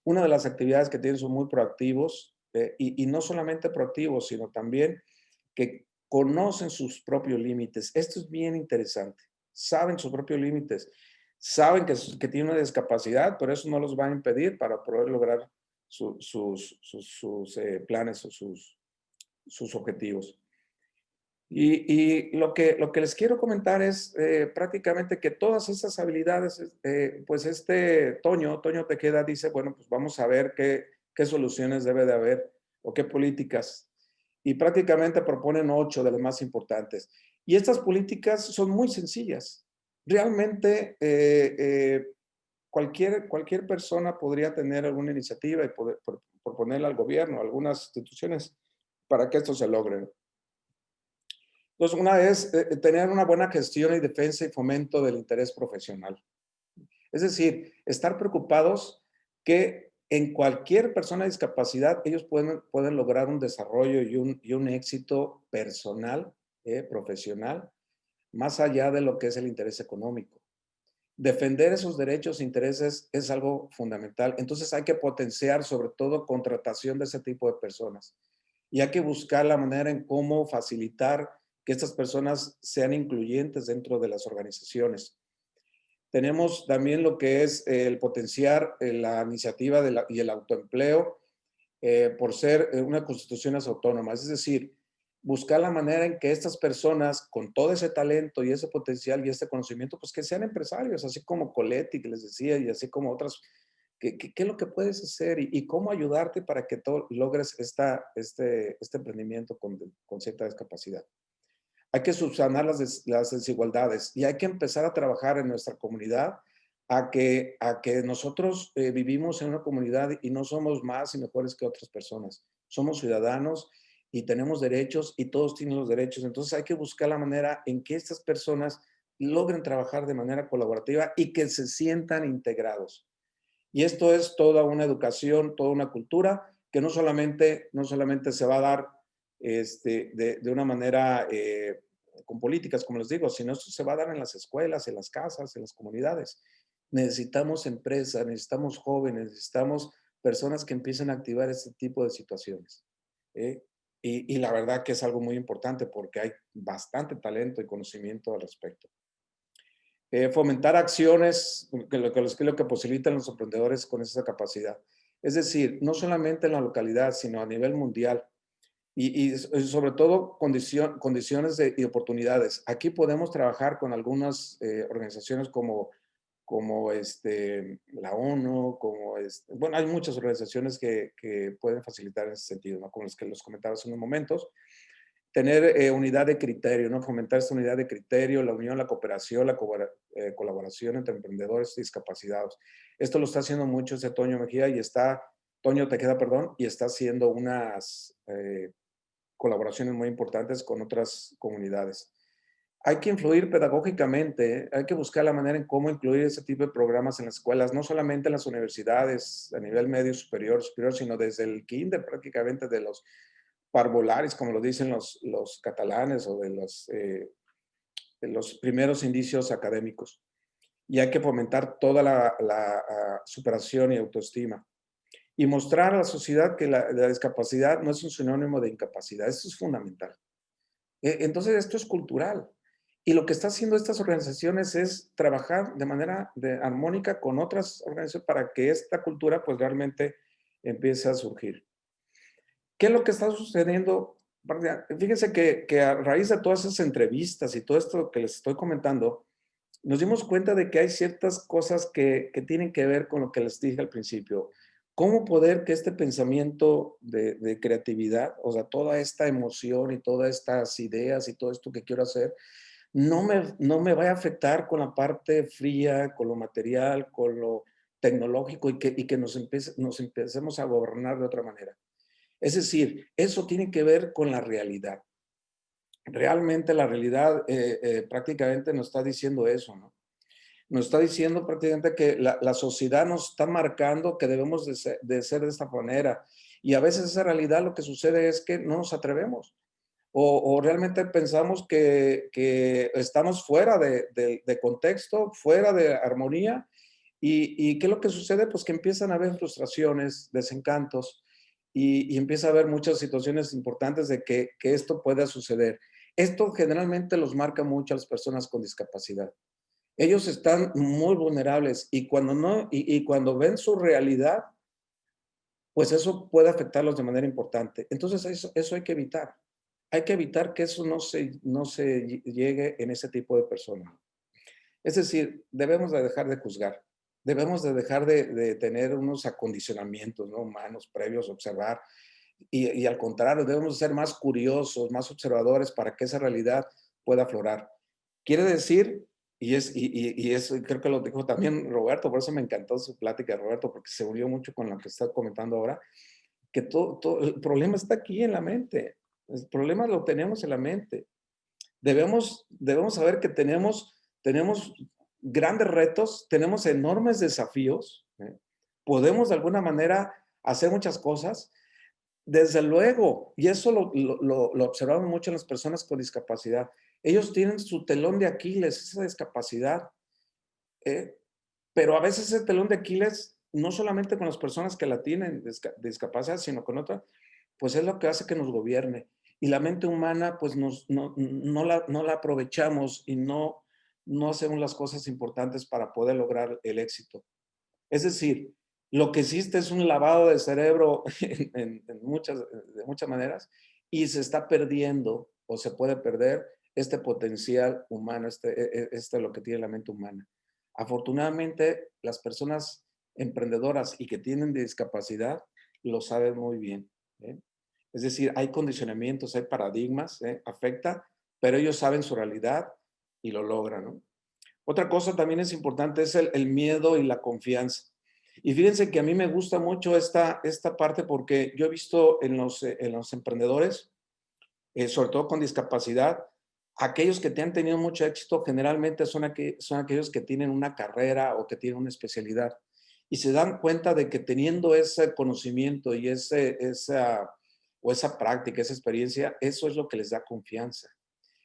Una de las actividades que tienen son muy proactivos y no solamente proactivos, sino también que conocen sus propios límites. Esto es bien interesante. Saben sus propios límites. Saben que tienen una discapacidad, pero eso no los va a impedir para poder lograr sus planes o sus objetivos. Y lo que les quiero comentar es prácticamente que todas esas habilidades, pues Toño Tejeda dice, bueno, pues vamos a ver qué soluciones debe de haber o qué políticas. Y prácticamente proponen 8 de las más importantes. Y estas políticas son muy sencillas. Realmente cualquier persona podría tener alguna iniciativa y proponerle al gobierno, a algunas instituciones, para que esto se logre. Entonces, una es tener una buena gestión y defensa y fomento del interés profesional. Es decir, estar preocupados que en cualquier persona de discapacidad ellos pueden lograr un desarrollo y un éxito personal, profesional, más allá de lo que es el interés económico. Defender esos derechos e intereses es algo fundamental. Entonces hay que potenciar sobre todo contratación de ese tipo de personas. Y hay que buscar la manera en cómo facilitar que estas personas sean incluyentes dentro de las organizaciones. Tenemos también lo que es el potenciar la iniciativa y el autoempleo por ser una constituciones autónomas, es decir, buscar la manera en que estas personas con todo ese talento y ese potencial y este conocimiento, pues que sean empresarios, así como Coletti, que les decía, y así como otras. ¿Qué es lo que puedes hacer y cómo ayudarte para que logres este emprendimiento con cierta discapacidad? Hay que subsanar las desigualdades y hay que empezar a trabajar en nuestra comunidad a que nosotros vivimos en una comunidad y no somos más y mejores que otras personas. Somos ciudadanos y tenemos derechos y todos tienen los derechos. Entonces hay que buscar la manera en que estas personas logren trabajar de manera colaborativa y que se sientan integrados. Y esto es toda una educación, toda una cultura que no solamente se va a dar de una manera con políticas, como les digo, sino esto se va a dar en las escuelas, en las casas, en las comunidades. Necesitamos empresas, necesitamos jóvenes, necesitamos personas que empiecen a activar este tipo de situaciones. ¿eh? Y la verdad que es algo muy importante porque hay bastante talento y conocimiento al respecto. Fomentar acciones que posibilitan los emprendedores con esa capacidad. Es decir, no solamente en la localidad, sino a nivel mundial. Y sobre todo condiciones y oportunidades. Aquí podemos trabajar con algunas organizaciones como la ONU, bueno, hay muchas organizaciones que pueden facilitar en ese sentido, ¿no? Como los que los comentaba hace unos momentos. Tener unidad de criterio, ¿no? Fomentar esta unidad de criterio, la unión, la cooperación, la colaboración entre emprendedores discapacitados. Esto lo está haciendo mucho ese Toño Tejeda, perdón, y está haciendo unas colaboraciones muy importantes con otras comunidades. Hay que influir pedagógicamente, hay que buscar la manera en cómo incluir ese tipo de programas en las escuelas, no solamente en las universidades a nivel medio superior, sino desde el kinder prácticamente de los parvularis, como lo dicen los catalanes, o de los primeros indicios académicos. Y hay que fomentar toda la superación y autoestima. Y mostrar a la sociedad que la discapacidad no es un sinónimo de incapacidad. Esto es fundamental. Entonces, esto es cultural. Y lo que están haciendo estas organizaciones es trabajar de manera armónica con otras organizaciones para que esta cultura pues realmente empiece a surgir. ¿Qué es lo que está sucediendo? Fíjense que a raíz de todas esas entrevistas y todo esto que les estoy comentando, nos dimos cuenta de que hay ciertas cosas que tienen que ver con lo que les dije al principio. ¿Cómo poder que este pensamiento de creatividad, o sea, toda esta emoción y todas estas ideas y todo esto que quiero hacer, no me vaya a afectar con la parte fría, con lo material, con lo tecnológico y que nos empecemos a gobernar de otra manera? Es decir, eso tiene que ver con la realidad. Realmente la realidad prácticamente nos está diciendo eso, ¿no? Nos está diciendo prácticamente que la sociedad nos está marcando que debemos de ser de esta manera. Y a veces esa realidad lo que sucede es que no nos atrevemos. O realmente pensamos que estamos fuera de contexto, fuera de armonía. ¿Y qué es lo que sucede? Pues que empiezan a haber frustraciones, desencantos, y empieza a haber muchas situaciones importantes de que esto pueda suceder. Esto generalmente los marca mucho a las personas con discapacidad. Ellos están muy vulnerables y cuando no, y cuando ven su realidad, pues eso puede afectarlos de manera importante. Entonces eso hay que evitar. Hay que evitar que eso no se llegue en ese tipo de personas. Es decir, debemos de dejar de juzgar, debemos de dejar de tener unos acondicionamientos, ¿no?, humanos previos, observar, y al contrario, debemos ser más curiosos, más observadores para que esa realidad pueda aflorar. Quiere decir, y creo que lo dijo también Roberto, por eso me encantó su plática, Roberto, porque se unió mucho con lo que está comentando ahora, que todo el problema está aquí en la mente. El problema lo tenemos en la mente. Debemos saber que tenemos grandes retos, tenemos enormes desafíos, ¿eh? Podemos de alguna manera hacer muchas cosas, desde luego, y eso lo observamos mucho en las personas con discapacidad. Ellos tienen su telón de Aquiles, esa discapacidad, ¿eh? Pero a veces ese telón de Aquiles, no solamente con las personas que la tienen discapacidad, sino con otras, pues es lo que hace que nos gobierne. y la mente humana pues no la aprovechamos y no hacemos las cosas importantes para poder lograr el éxito. Es decir, lo que existe es un lavado de cerebro de muchas maneras y se está perdiendo o se puede perder este potencial humano, este lo que tiene la mente humana. Afortunadamente, las personas emprendedoras y que tienen discapacidad lo saben muy bien. ¿Eh? Es decir, hay condicionamientos, hay paradigmas, afecta, pero ellos saben su realidad y lo logran, ¿no? Otra cosa también es importante, es el miedo y la confianza. Y fíjense que a mí me gusta mucho esta parte porque yo he visto en los emprendedores, sobre todo con discapacidad, aquellos que te han tenido mucho éxito generalmente son aquellos que tienen una carrera o que tienen una especialidad y se dan cuenta de que teniendo ese conocimiento y esa práctica, esa experiencia, eso es lo que les da confianza.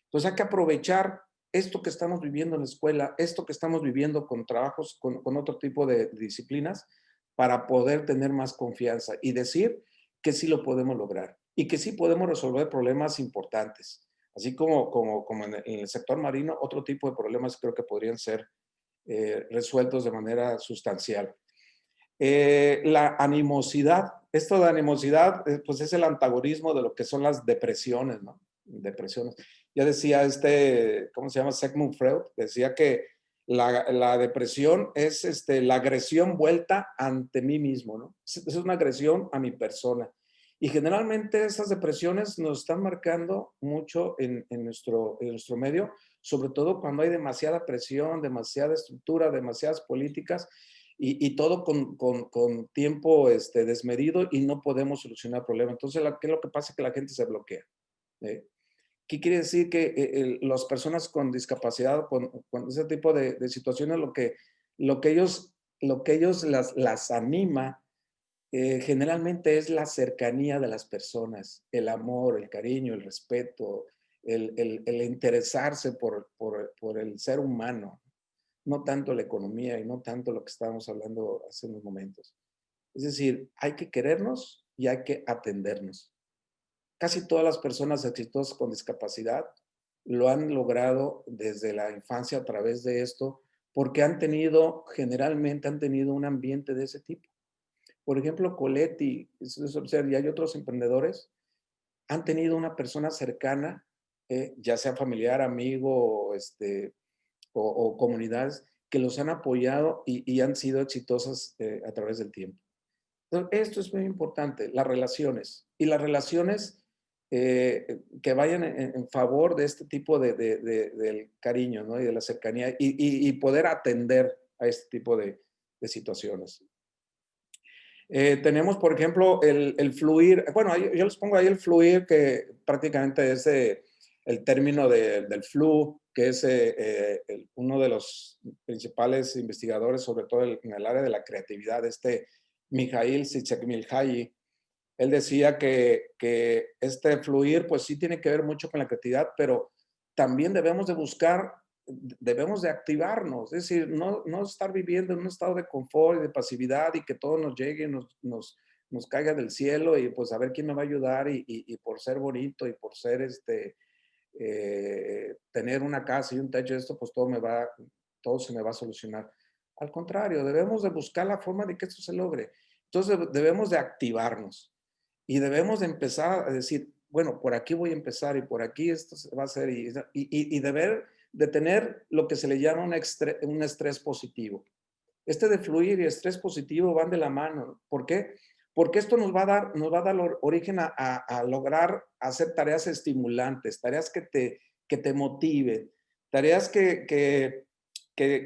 Entonces hay que aprovechar esto que estamos viviendo en la escuela, esto que estamos viviendo con trabajos, con otro tipo de disciplinas, para poder tener más confianza y decir que sí lo podemos lograr y que sí podemos resolver problemas importantes. Así como en el sector marino, otro tipo de problemas creo que podrían ser resueltos de manera sustancial. La animosidad, esto de animosidad, pues es el antagonismo de lo que son las depresiones, ¿no? Depresiones. Ya decía ¿cómo se llama? Sigmund Freud, decía que la depresión es la agresión vuelta ante mí mismo, ¿no? Es una agresión a mi persona. Y generalmente esas depresiones nos están marcando mucho en nuestro medio, sobre todo cuando hay demasiada presión, demasiada estructura, demasiadas políticas y todo con tiempo desmedido y no podemos solucionar el problema. Entonces, ¿qué es lo que pasa? Que la gente se bloquea. ¿Eh? ¿Qué quiere decir? Que las personas con discapacidad, con ese tipo de situaciones, lo que ellos las anima generalmente es la cercanía de las personas, el amor, el cariño, el respeto, el interesarse por el ser humano, no tanto la economía y no tanto lo que estábamos hablando hace unos momentos. Es decir, hay que querernos y hay que atendernos. Casi todas las personas exitosas con discapacidad lo han logrado desde la infancia a través de esto, porque generalmente han tenido un ambiente de ese tipo. Por ejemplo, Coletti y hay otros emprendedores, han tenido una persona cercana, ya sea familiar, amigo, o comunidades que los han apoyado y han sido exitosas a través del tiempo. Entonces, esto es muy importante, las relaciones. Y las relaciones que vayan en favor de este tipo del cariño, ¿no? Y de la cercanía y poder atender a este tipo de situaciones. Tenemos, por ejemplo, el fluir. Bueno, yo les pongo ahí el fluir, que prácticamente es el término del flu, que es uno de los principales investigadores, sobre todo en el área de la creatividad, Mijail Csikszentmihalyi. Él decía que este fluir, pues sí tiene que ver mucho con la creatividad, pero también debemos de activarnos, es decir, no estar viviendo en un estado de confort y de pasividad y que todo nos llegue, nos caiga del cielo y pues a ver quién me va a ayudar y por ser bonito y por ser tener una casa y un techo, esto pues todo se me va a solucionar. Al contrario, debemos de buscar la forma de que esto se logre. Entonces debemos de activarnos y debemos de empezar a decir, bueno, por aquí voy a empezar y por aquí esto se va a hacer y de tener lo que se le llama un estrés positivo. De fluir y estrés positivo van de la mano. ¿Por qué? Porque esto nos va a dar origen a lograr hacer tareas estimulantes, tareas que te motiven, tareas que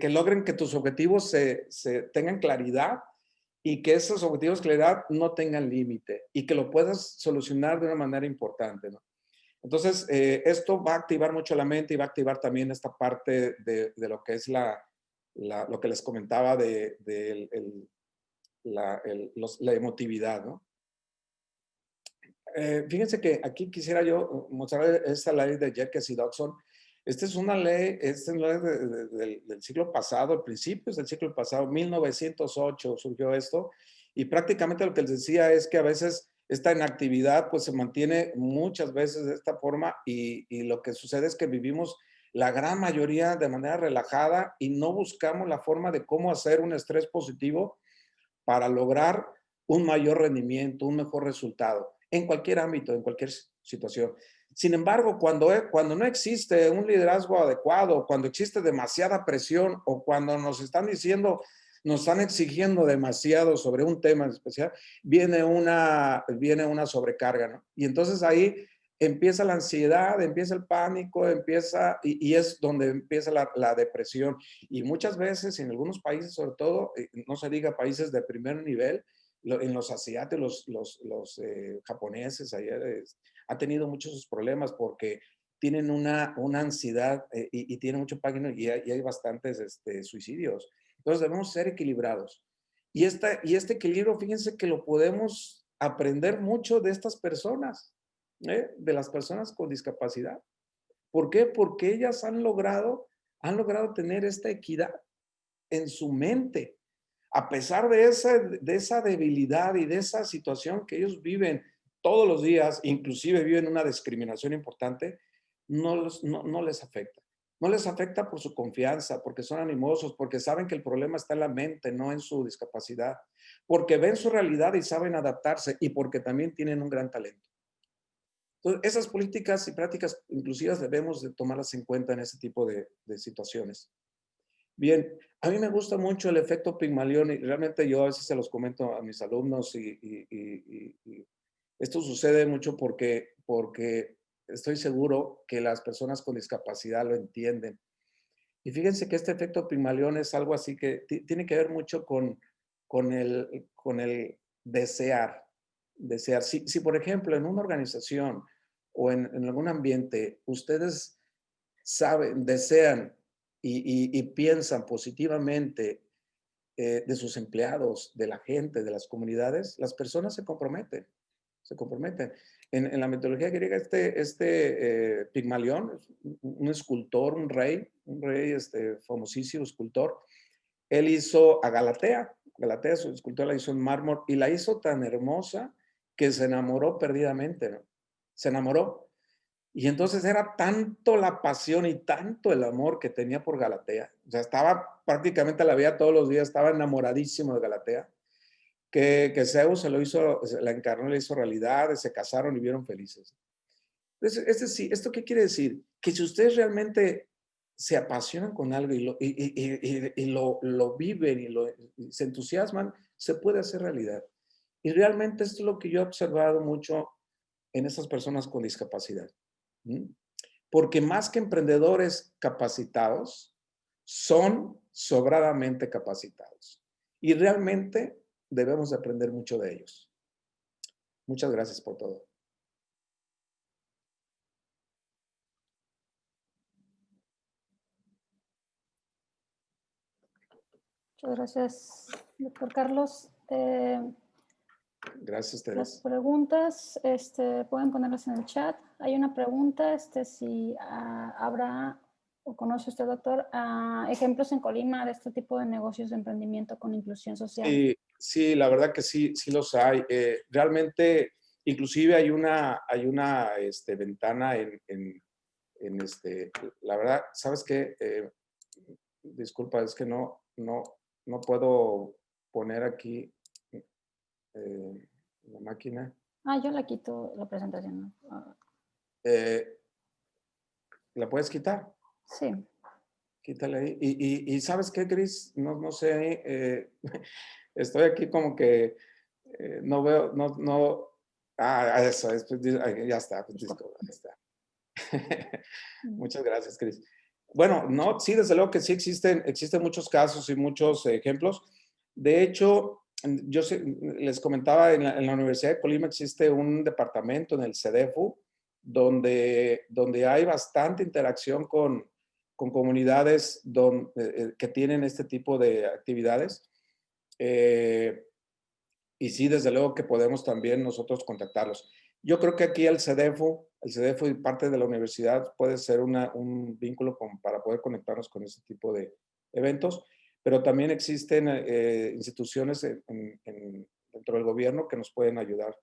logren que tus objetivos se tengan claridad y que esos objetivos de claridad no tengan límite y que lo puedas solucionar de una manera importante, ¿no? Entonces, esto va a activar mucho la mente y va a activar también esta parte de lo que es lo que les comentaba la emotividad, ¿no? Fíjense que aquí quisiera yo mostrar esta ley de Jacques y Dodson. Esta es una ley, del siglo pasado, principios del siglo pasado, 1908 surgió esto, y prácticamente lo que les decía es que a veces esta inactividad pues se mantiene muchas veces de esta forma y lo que sucede es que vivimos la gran mayoría de manera relajada y no buscamos la forma de cómo hacer un estrés positivo para lograr un mayor rendimiento, un mejor resultado en cualquier ámbito, en cualquier situación. Sin embargo, cuando no existe un liderazgo adecuado, cuando existe demasiada presión o cuando nos están diciendo, nos están exigiendo demasiado sobre un tema en especial, viene una sobrecarga, ¿no? Y entonces ahí empieza la ansiedad, empieza el pánico, y es donde empieza la depresión. Y muchas veces, en algunos países sobre todo, no se diga países de primer nivel, en los asiáticos, los japoneses, ayer, han tenido muchos problemas porque tienen una ansiedad y tienen mucho pánico y hay bastantes suicidios. Entonces debemos ser equilibrados. Y este equilibrio, fíjense que lo podemos aprender mucho de estas personas, de las personas con discapacidad. ¿Por qué? Porque ellas han logrado tener esta equidad en su mente, a pesar de esa debilidad y de esa situación que ellos viven todos los días, inclusive viven una discriminación importante, no les afecta. No les afecta por su confianza, porque son animosos, porque saben que el problema está en la mente, no en su discapacidad, porque ven su realidad y saben adaptarse y porque también tienen un gran talento. Entonces, esas políticas y prácticas inclusivas debemos de tomarlas en cuenta en ese tipo de situaciones. Bien, a mí me gusta mucho el efecto Pigmalión y realmente yo a veces se los comento a mis alumnos y esto sucede mucho porque estoy seguro que las personas con discapacidad lo entienden. Y fíjense que este efecto Pigmalión es algo así que tiene que ver mucho con el desear. Desear. Si, por ejemplo, en una organización o en algún ambiente ustedes saben, desean y piensan positivamente de sus empleados, de la gente, de las comunidades, las personas se comprometen, se comprometen. En la mitología griega, Pigmalión, un escultor, un rey famosísimo escultor, él hizo a Galatea. Galatea, su escultura la hizo en mármol y la hizo tan hermosa que se enamoró perdidamente, ¿no? Se enamoró. Y entonces era tanto la pasión y tanto el amor que tenía por Galatea. O sea, estaba prácticamente la veía todos los días, estaba enamoradísimo de Galatea, que Zeus se lo hizo, la encarnó, le hizo realidad, se casaron y vivieron felices. Entonces, ¿esto qué quiere decir? Que si ustedes realmente se apasionan con algo lo viven y se entusiasman, se puede hacer realidad. Y realmente esto es lo que yo he observado mucho en esas personas con discapacidad. ¿Mm? Porque más que emprendedores capacitados, son sobradamente capacitados. Y realmente debemos de aprender mucho de ellos. Muchas gracias por todo. Muchas gracias, doctor Carlos. Gracias a Las ustedes. preguntas pueden ponerlas en el chat. Hay una pregunta, si habrá o conoce usted, doctor, ejemplos en Colima de este tipo de negocios de emprendimiento con inclusión social. Sí, sí, la verdad que sí, sí los hay. Realmente, inclusive hay una ventana la verdad, ¿sabes qué? Disculpa, es que no puedo poner aquí la máquina. Yo la quito la presentación, ¿no? ¿La puedes quitar? Sí. Quítale ahí. Y ¿sabes qué, Cris? No sé, estoy aquí como que no veo, eso, ya está, pues, ya está. Muchas gracias, Cris. Bueno, no, sí, desde luego que sí existen muchos casos y muchos ejemplos. De hecho, les comentaba, en la Universidad de Colima existe un departamento en el CEDEFU donde hay bastante interacción con comunidades que tienen este tipo de actividades. Y sí, desde luego que podemos también nosotros contactarlos. Yo creo que aquí el CEDEFU y parte de la universidad puede ser un vínculo para poder conectarnos con ese tipo de eventos, pero también existen instituciones dentro del gobierno que nos pueden ayudar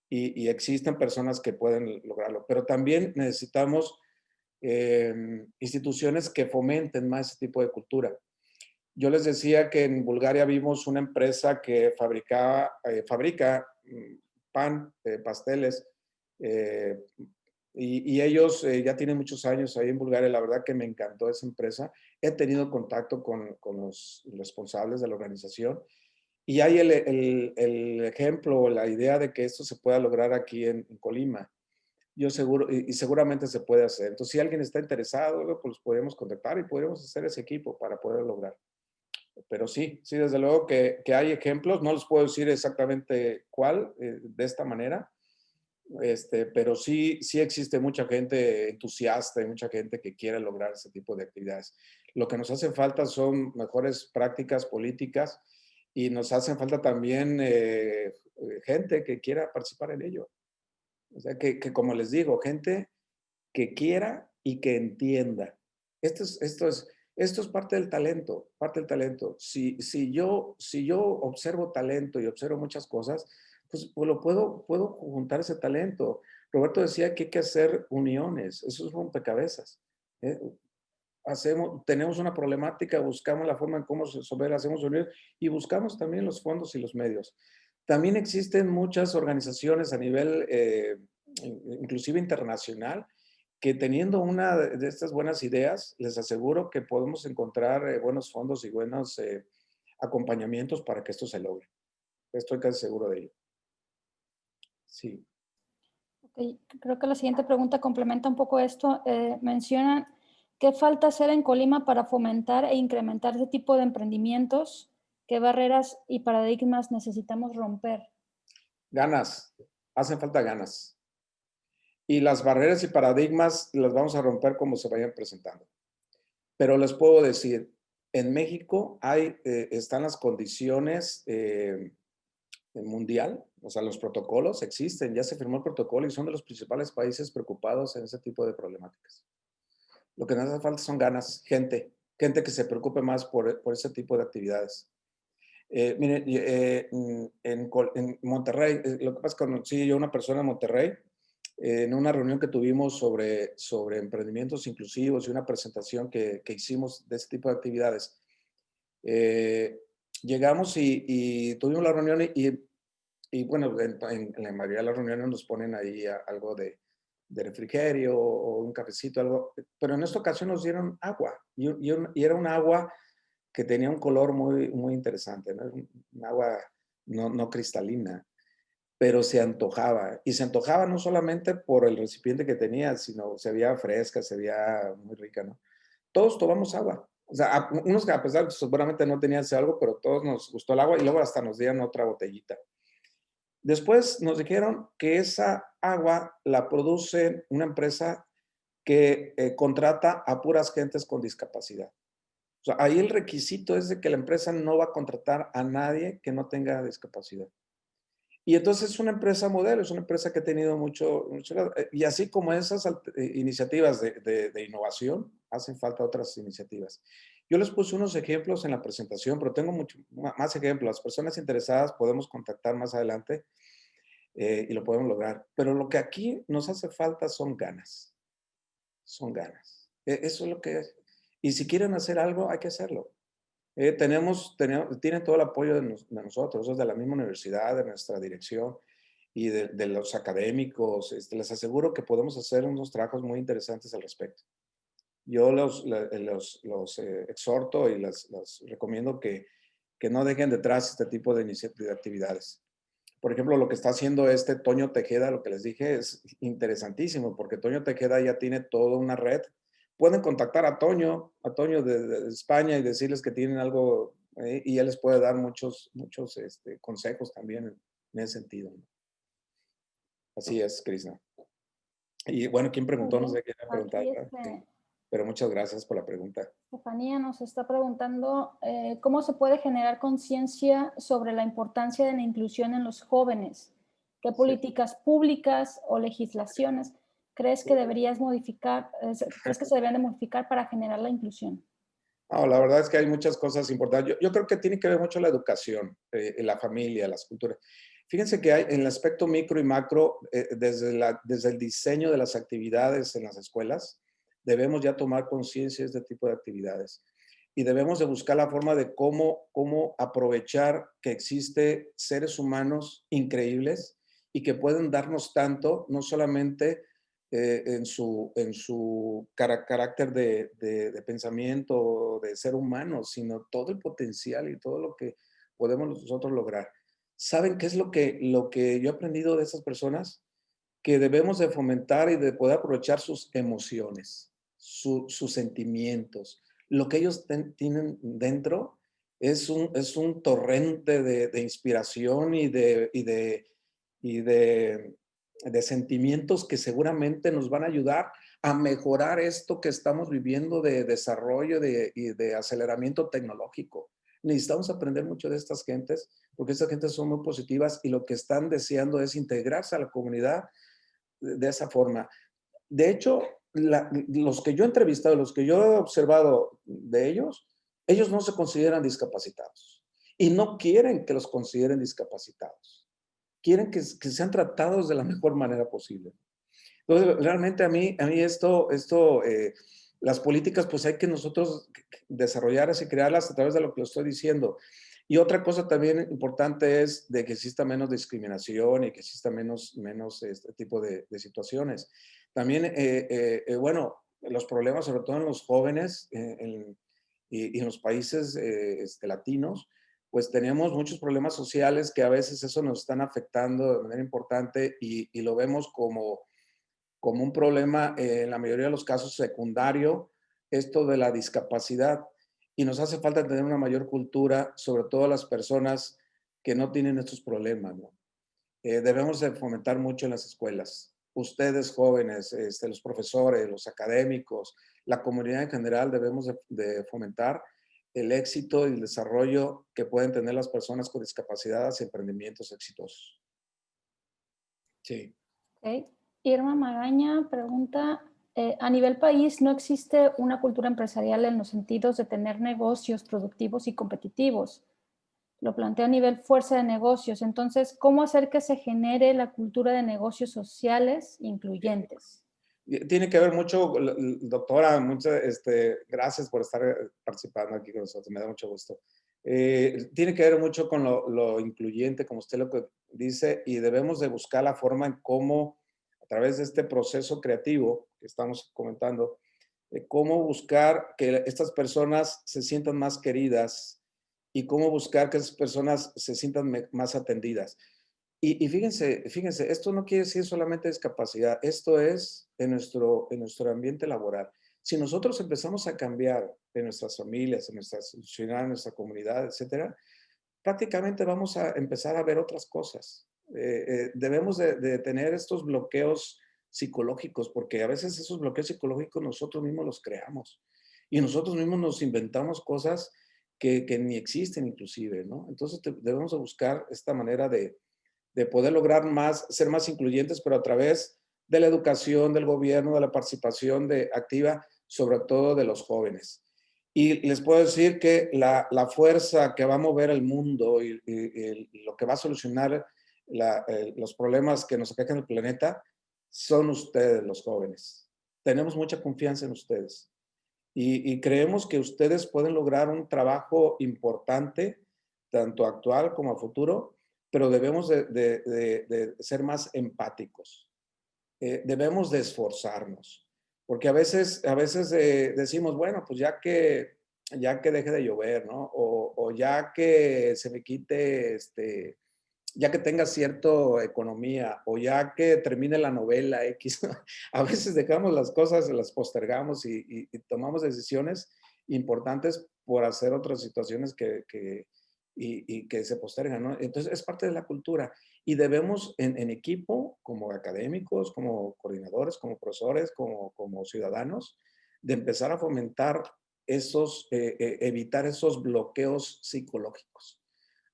y existen personas que pueden lograrlo, pero también necesitamos instituciones que fomenten más ese tipo de cultura. Yo les decía que en Bulgaria vimos una empresa que fabrica pan, pasteles, eh, y ellos ya tienen muchos años ahí en Bulgaria. La verdad que me encantó esa empresa. He tenido contacto con los responsables de la organización y hay el ejemplo, la idea de que esto se pueda lograr aquí en Colima. Yo seguro, y seguramente se puede hacer. Entonces, si alguien está interesado, pues podemos contactar y podemos hacer ese equipo para poder lograr. Pero sí, sí, desde luego que hay ejemplos. No les puedo decir exactamente cuál de esta manera, pero sí, sí existe mucha gente entusiasta y mucha gente que quiere lograr ese tipo de actividades. Lo que nos hace falta son mejores prácticas políticas y nos hacen falta también gente que quiera participar en ello. O sea, que como les digo, gente que quiera y que entienda. Esto es parte del talento, parte del talento. Si yo observo talento y observo muchas cosas, pues puedo juntar ese talento. Roberto decía que hay que hacer uniones, eso es rompecabezas. ¿eh? Tenemos una problemática, buscamos la forma en cómo resolver, hacemos uniones y buscamos también los fondos y los medios. También existen muchas organizaciones a nivel, inclusive internacional, que teniendo una de estas buenas ideas, les aseguro que podemos encontrar buenos fondos y buenos acompañamientos para que esto se logre. Estoy casi seguro de ello. Sí. Okay. Creo que la siguiente pregunta complementa un poco esto. Mencionan, ¿qué falta hacer en Colima para fomentar e incrementar ese tipo de emprendimientos? ¿Qué barreras y paradigmas necesitamos romper? Ganas, hacen falta ganas. Y las barreras y paradigmas las vamos a romper como se vayan presentando. Pero les puedo decir, en México están las condiciones mundial, o sea, los protocolos existen, ya se firmó el protocolo y son de los principales países preocupados en ese tipo de problemáticas. Lo que nos hace falta son ganas, gente que se preocupe más por ese tipo de actividades. Miren, en Monterrey, lo que pasa es que conocí yo una persona en Monterrey, en una reunión que tuvimos sobre emprendimientos inclusivos y una presentación que hicimos de ese tipo de actividades. Llegamos y tuvimos la reunión y bueno, en la mayoría de las reuniones nos ponen ahí algo de refrigerio o un cafecito, algo, pero en esta ocasión nos dieron agua y era un agua que tenía un color muy, muy interesante, ¿no? Un agua no cristalina, pero se antojaba. Y se antojaba no solamente por el recipiente que tenía, sino se veía fresca, se veía muy rica, ¿no? Todos tomamos agua. O sea, unos que a pesar de que seguramente no tenían ese algo, pero todos nos gustó el agua y luego hasta nos dieron otra botellita. Después nos dijeron que esa agua la produce una empresa que contrata a puras gentes con discapacidad. O sea, ahí el requisito es de que la empresa no va a contratar a nadie que no tenga discapacidad. Y entonces es una empresa modelo, es una empresa que ha tenido y así como esas iniciativas de innovación, hacen falta otras iniciativas. Yo les puse unos ejemplos en la presentación, pero tengo mucho más ejemplos. Las personas interesadas podemos contactar más adelante y lo podemos lograr. Pero lo que aquí nos hace falta son ganas. Son ganas. Eso es lo que es. Y si quieren hacer algo, hay que hacerlo. Tienen todo el apoyo de nosotros, de la misma universidad, de nuestra dirección y de los académicos. Les aseguro que podemos hacer unos trabajos muy interesantes al respecto. Yo los exhorto y los recomiendo que no dejen detrás este tipo de actividades. Por ejemplo, lo que está haciendo Toño Tejeda, lo que les dije, es interesantísimo, porque Toño Tejeda ya tiene toda una red. Pueden contactar a Toño de España y decirles que tienen algo y él les puede dar muchos consejos también en ese sentido. Así es, Krishna. Y bueno, ¿quién preguntó? No sé quién ha preguntado. Aquí Pero muchas gracias por la pregunta. Estefanía nos está preguntando cómo se puede generar conciencia sobre la importancia de la inclusión en los jóvenes. ¿Qué políticas públicas o legislaciones crees que deberías modificar, crees que se deberían de modificar para generar la inclusión? No, la verdad es que hay muchas cosas importantes. Yo creo que tiene que ver mucho la educación, la familia, las culturas. Fíjense que hay en el aspecto micro y macro, desde el diseño de las actividades en las escuelas, debemos ya tomar conciencia de este tipo de actividades. Y debemos de buscar la forma de cómo aprovechar que existe seres humanos increíbles y que pueden darnos tanto, no solamente en su carácter de pensamiento, de ser humano, sino todo el potencial y todo lo que podemos nosotros lograr. ¿Saben qué es lo que yo he aprendido de esas personas? Que debemos de fomentar y de poder aprovechar sus emociones, sus sentimientos. Lo que ellos tienen dentro es un torrente de inspiración y de sentimientos que seguramente nos van a ayudar a mejorar esto que estamos viviendo de desarrollo y de aceleramiento tecnológico. Necesitamos aprender mucho de estas gentes, porque estas gentes son muy positivas y lo que están deseando es integrarse a la comunidad de esa forma. De hecho, los que yo he entrevistado, los que yo he observado de ellos no se consideran discapacitados y no quieren que los consideren discapacitados. Quieren que sean tratados de la mejor manera posible. Entonces, realmente a mí las políticas, pues hay que nosotros desarrollarlas y crearlas a través de lo que lo estoy diciendo. Y otra cosa también importante es de que exista menos discriminación y que exista menos este tipo de situaciones. También, bueno, los problemas, sobre todo en los jóvenes y en los países latinos, pues tenemos muchos problemas sociales que a veces eso nos están afectando de manera importante y lo vemos como un problema, en la mayoría de los casos secundario, esto de la discapacidad. Y nos hace falta tener una mayor cultura, sobre todo las personas que no tienen estos problemas, ¿no? Debemos de fomentar mucho en las escuelas. Ustedes jóvenes, los profesores, los académicos, la comunidad en general, debemos de fomentar el éxito y el desarrollo que pueden tener las personas con discapacidad hacia emprendimientos exitosos. Sí. Okay. Irma Magaña pregunta, a nivel país no existe una cultura empresarial en los sentidos de tener negocios productivos y competitivos. Lo planteo a nivel fuerza de negocios. Entonces, ¿cómo hacer que se genere la cultura de negocios sociales incluyentes? Tiene que ver mucho, doctora, gracias por estar participando aquí con nosotros, me da mucho gusto. Tiene que ver mucho con lo incluyente, como usted lo dice, y debemos de buscar la forma en cómo, a través de este proceso creativo que estamos comentando, cómo buscar que estas personas se sientan más queridas y cómo buscar que esas personas se sientan más atendidas. Y fíjense, esto no quiere decir solamente discapacidad, esto es en nuestro ambiente laboral. Si nosotros empezamos a cambiar en nuestras familias, en nuestra sociedad, en nuestra comunidad, etcétera, prácticamente vamos a empezar a ver otras cosas. Debemos de tener estos bloqueos psicológicos, porque a veces esos bloqueos psicológicos nosotros mismos los creamos y nosotros mismos nos inventamos cosas que ni existen inclusive, ¿no? Entonces debemos de buscar esta manera de poder lograr ser más incluyentes, pero a través de la educación, del gobierno, de la participación activa, sobre todo de los jóvenes. Y les puedo decir que la fuerza que va a mover el mundo y lo que va a solucionar los problemas que nos aquejan en el planeta son ustedes, los jóvenes. Tenemos mucha confianza en ustedes. Y creemos que ustedes pueden lograr un trabajo importante, tanto actual como a futuro, pero debemos de ser más empáticos. Debemos de esforzarnos, porque a veces decimos, bueno, pues ya que deje de llover, ¿no? O ya que se me quite, ya que tenga cierta economía, o ya que termine la novela X. A veces dejamos las cosas, las postergamos y tomamos decisiones importantes por hacer otras situaciones que se postergan, ¿no? Entonces, es parte de la cultura y debemos en equipo, como académicos, como coordinadores, como profesores, como ciudadanos, de empezar a fomentar evitar esos bloqueos psicológicos.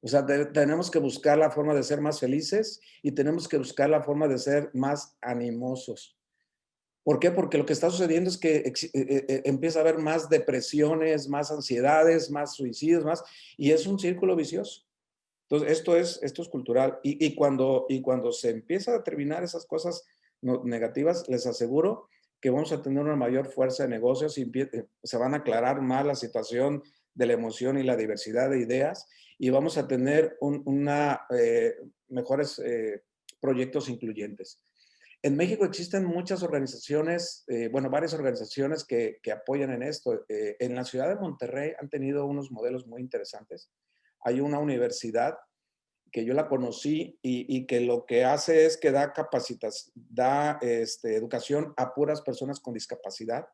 O sea, tenemos que buscar la forma de ser más felices y tenemos que buscar la forma de ser más animosos. ¿Por qué? Porque lo que está sucediendo es que empieza a haber más depresiones, más ansiedades, más suicidios, y es un círculo vicioso. Entonces, esto es cultural. Y cuando se empieza a terminar esas cosas negativas, les aseguro que vamos a tener una mayor fuerza de negocios y se van a aclarar más la situación de la emoción y la diversidad de ideas y vamos a tener mejores proyectos incluyentes. En México existen muchas organizaciones, bueno, varias organizaciones que apoyan en esto. En la ciudad de Monterrey han tenido unos modelos muy interesantes. Hay una universidad que yo la conocí y que lo que hace es que da educación a puras personas con discapacidad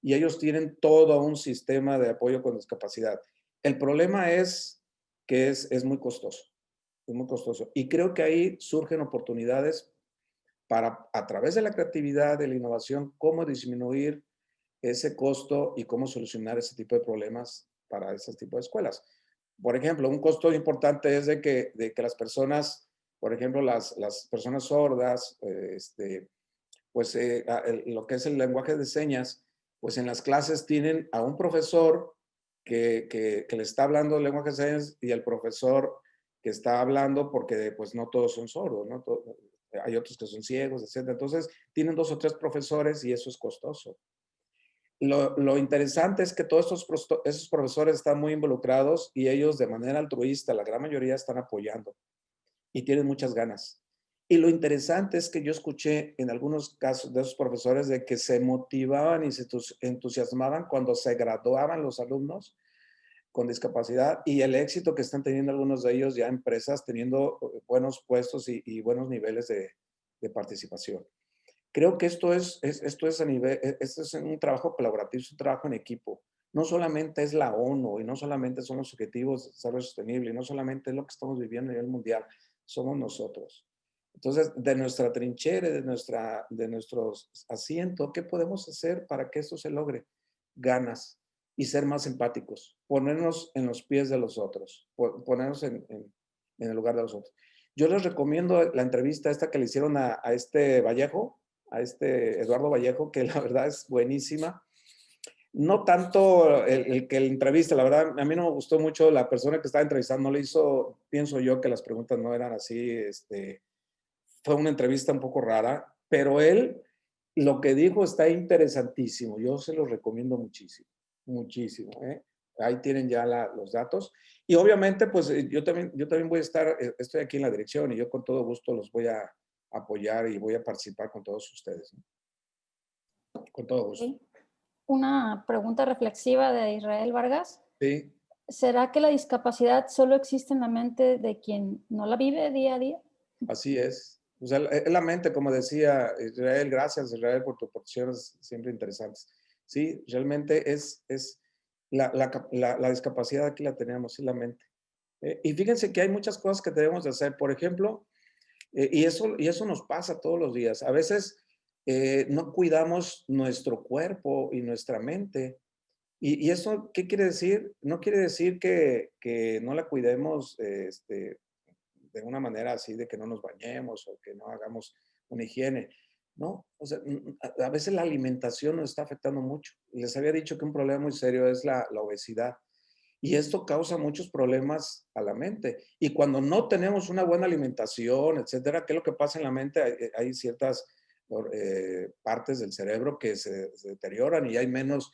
y ellos tienen todo un sistema de apoyo con discapacidad. El problema es que es muy costoso, es muy costoso. Y creo que ahí surgen oportunidades para, a través de la creatividad, de la innovación, cómo disminuir ese costo y cómo solucionar ese tipo de problemas para ese tipo de escuelas. Por ejemplo, un costo importante es de que las personas, por ejemplo, las personas sordas, pues lo que es el lenguaje de señas, pues en las clases tienen a un profesor que le está hablando el lenguaje de señas y el profesor que está hablando porque pues no todos son sordos, ¿no? Hay otros que son ciegos, etc. Entonces, tienen 2 o 3 profesores y eso es costoso. Lo interesante es que todos esos profesores están muy involucrados y ellos de manera altruista, la gran mayoría están apoyando y tienen muchas ganas. Y lo interesante es que yo escuché en algunos casos de esos profesores de que se motivaban y se entusiasmaban cuando se graduaban los alumnos con discapacidad y el éxito que están teniendo algunos de ellos ya empresas teniendo buenos puestos y buenos niveles de participación. Creo que esto es un trabajo colaborativo, es un trabajo en equipo. No solamente es la ONU y no solamente son los objetivos de desarrollo sostenible y no solamente es lo que estamos viviendo a nivel mundial, somos nosotros. Entonces, de nuestra trinchera, de nuestros asientos, ¿qué podemos hacer para que esto se logre? Ganas y ser más empáticos, ponernos en los pies de los otros, ponernos en el lugar de los otros. Yo les recomiendo la entrevista esta que le hicieron a este Vallejo, a este Eduardo Vallejo, que la verdad es buenísima. No tanto el que le entrevista, la verdad, a mí no me gustó mucho la persona que estaba entrevistando, no le hizo, pienso yo que las preguntas no eran así, fue una entrevista un poco rara, pero él, lo que dijo está interesantísimo, yo se lo recomiendo muchísimo, muchísimo, ¿eh? Ahí tienen ya los datos. Y obviamente, pues yo también voy a estar, estoy aquí en la dirección y yo con todo gusto los voy a apoyar y voy a participar con todos ustedes, ¿no? Con todo gusto. Ok. Una pregunta reflexiva de Israel Vargas. Sí, ¿Será que la discapacidad solo existe en la mente de quien no la vive día a día? así es. O sea, es la mente, como decía Israel, gracias Israel por tus porciones siempre interesantes. Sí, realmente es la discapacidad aquí la tenemos, es la mente. Y fíjense que hay muchas cosas que debemos de hacer. Por ejemplo, y eso nos pasa todos los días. A veces no cuidamos nuestro cuerpo y nuestra mente. ¿Y eso qué quiere decir? No quiere decir que no la cuidemos de una manera así de que no nos bañemos o que no hagamos una higiene. No, o sea, a veces la alimentación nos está afectando mucho. Les había dicho que un problema muy serio es la obesidad. Y esto causa muchos problemas a la mente. Y cuando no tenemos una buena alimentación, etcétera, ¿qué es lo que pasa en la mente? Hay ciertas partes del cerebro que se deterioran y hay menos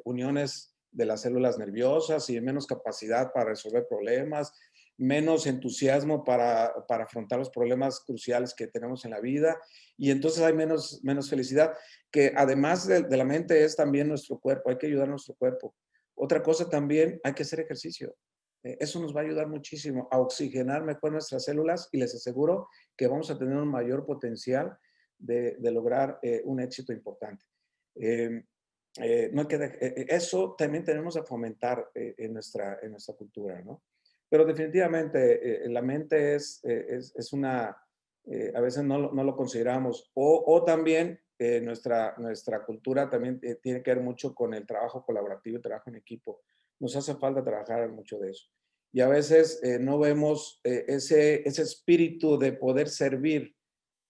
uniones de las células nerviosas y menos capacidad para resolver problemas, menos entusiasmo para afrontar los problemas cruciales que tenemos en la vida y entonces hay menos felicidad, que además de la mente es también nuestro cuerpo, hay que ayudar a nuestro cuerpo. Otra cosa también, hay que hacer ejercicio. Eso nos va a ayudar muchísimo a oxigenar mejor nuestras células y les aseguro que vamos a tener un mayor potencial de lograr un éxito importante. Eh, no hay que eso también tenemos que fomentar en nuestra cultura, ¿no? Pero definitivamente la mente es una, a veces no lo consideramos, o también nuestra cultura también tiene que ver mucho con el trabajo colaborativo y trabajo en equipo. Nos hace falta trabajar mucho de eso. Y a veces no vemos ese espíritu de poder servir,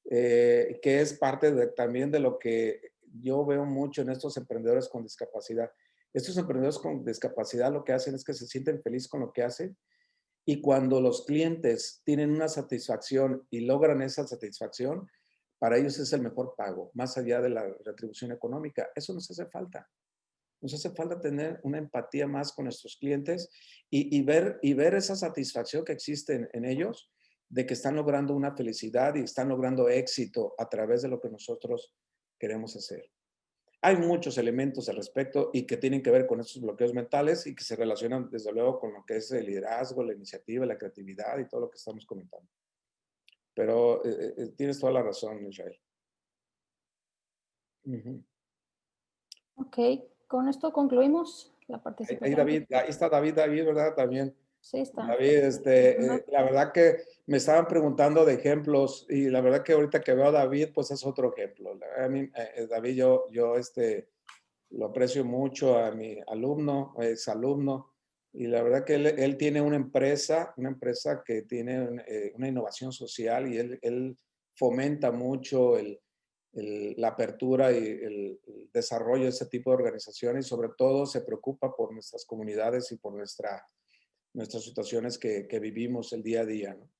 que es parte también de lo que yo veo mucho en estos emprendedores con discapacidad. Estos emprendedores con discapacidad lo que hacen es que se sienten felices con lo que hacen Y cuando los clientes tienen una satisfacción y logran esa satisfacción, para ellos es el mejor pago, más allá de la retribución económica. Eso nos hace falta. Nos hace falta tener una empatía más con nuestros clientes y ver esa satisfacción que existe en ellos de que están logrando una felicidad y están logrando éxito a través de lo que nosotros queremos hacer. Hay muchos elementos al respecto y que tienen que ver con estos bloqueos mentales y que se relacionan desde luego con lo que es el liderazgo, la iniciativa, la creatividad y todo lo que estamos comentando. Pero tienes toda la razón, Israel. Ujú. Ok, con esto concluimos la Ahí participación. David, ahí está David, ¿verdad? También. Sí, está. David, la verdad que me estaban preguntando de ejemplos y la verdad que ahorita que veo a David, pues es otro ejemplo. A mí, David, yo lo aprecio mucho a mi alumno, es alumno, y la verdad que él tiene una empresa que tiene una innovación social y él fomenta mucho la apertura y el desarrollo de ese tipo de organizaciones y sobre todo se preocupa por nuestras comunidades y por nuestras situaciones que vivimos el día a día, ¿no?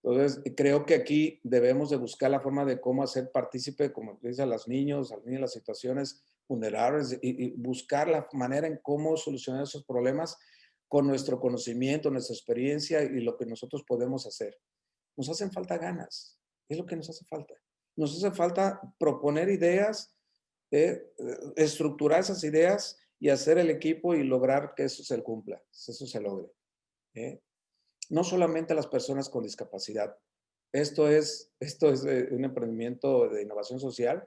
Entonces, creo que aquí debemos de buscar la forma de cómo hacer partícipe, como dice, a los niños, en las situaciones vulnerables y buscar la manera en cómo solucionar esos problemas con nuestro conocimiento, nuestra experiencia y lo que nosotros podemos hacer. Nos hacen falta ganas, es lo que nos hace falta. Nos hace falta proponer ideas, estructurar esas ideas y hacer el equipo y lograr que eso se cumpla, eso se logre. ¿Eh? No solamente a las personas con discapacidad. Esto es un emprendimiento de innovación social,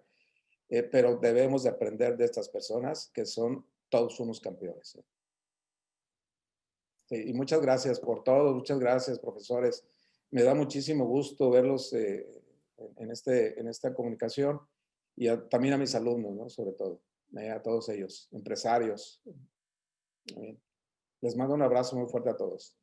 pero debemos de aprender de estas personas que son todos unos campeones. Sí, y muchas gracias por todo, muchas gracias, profesores. Me da muchísimo gusto verlos en esta comunicación y también a mis alumnos, ¿no? Sobre todo, a todos ellos, empresarios. Les mando un abrazo muy fuerte a todos.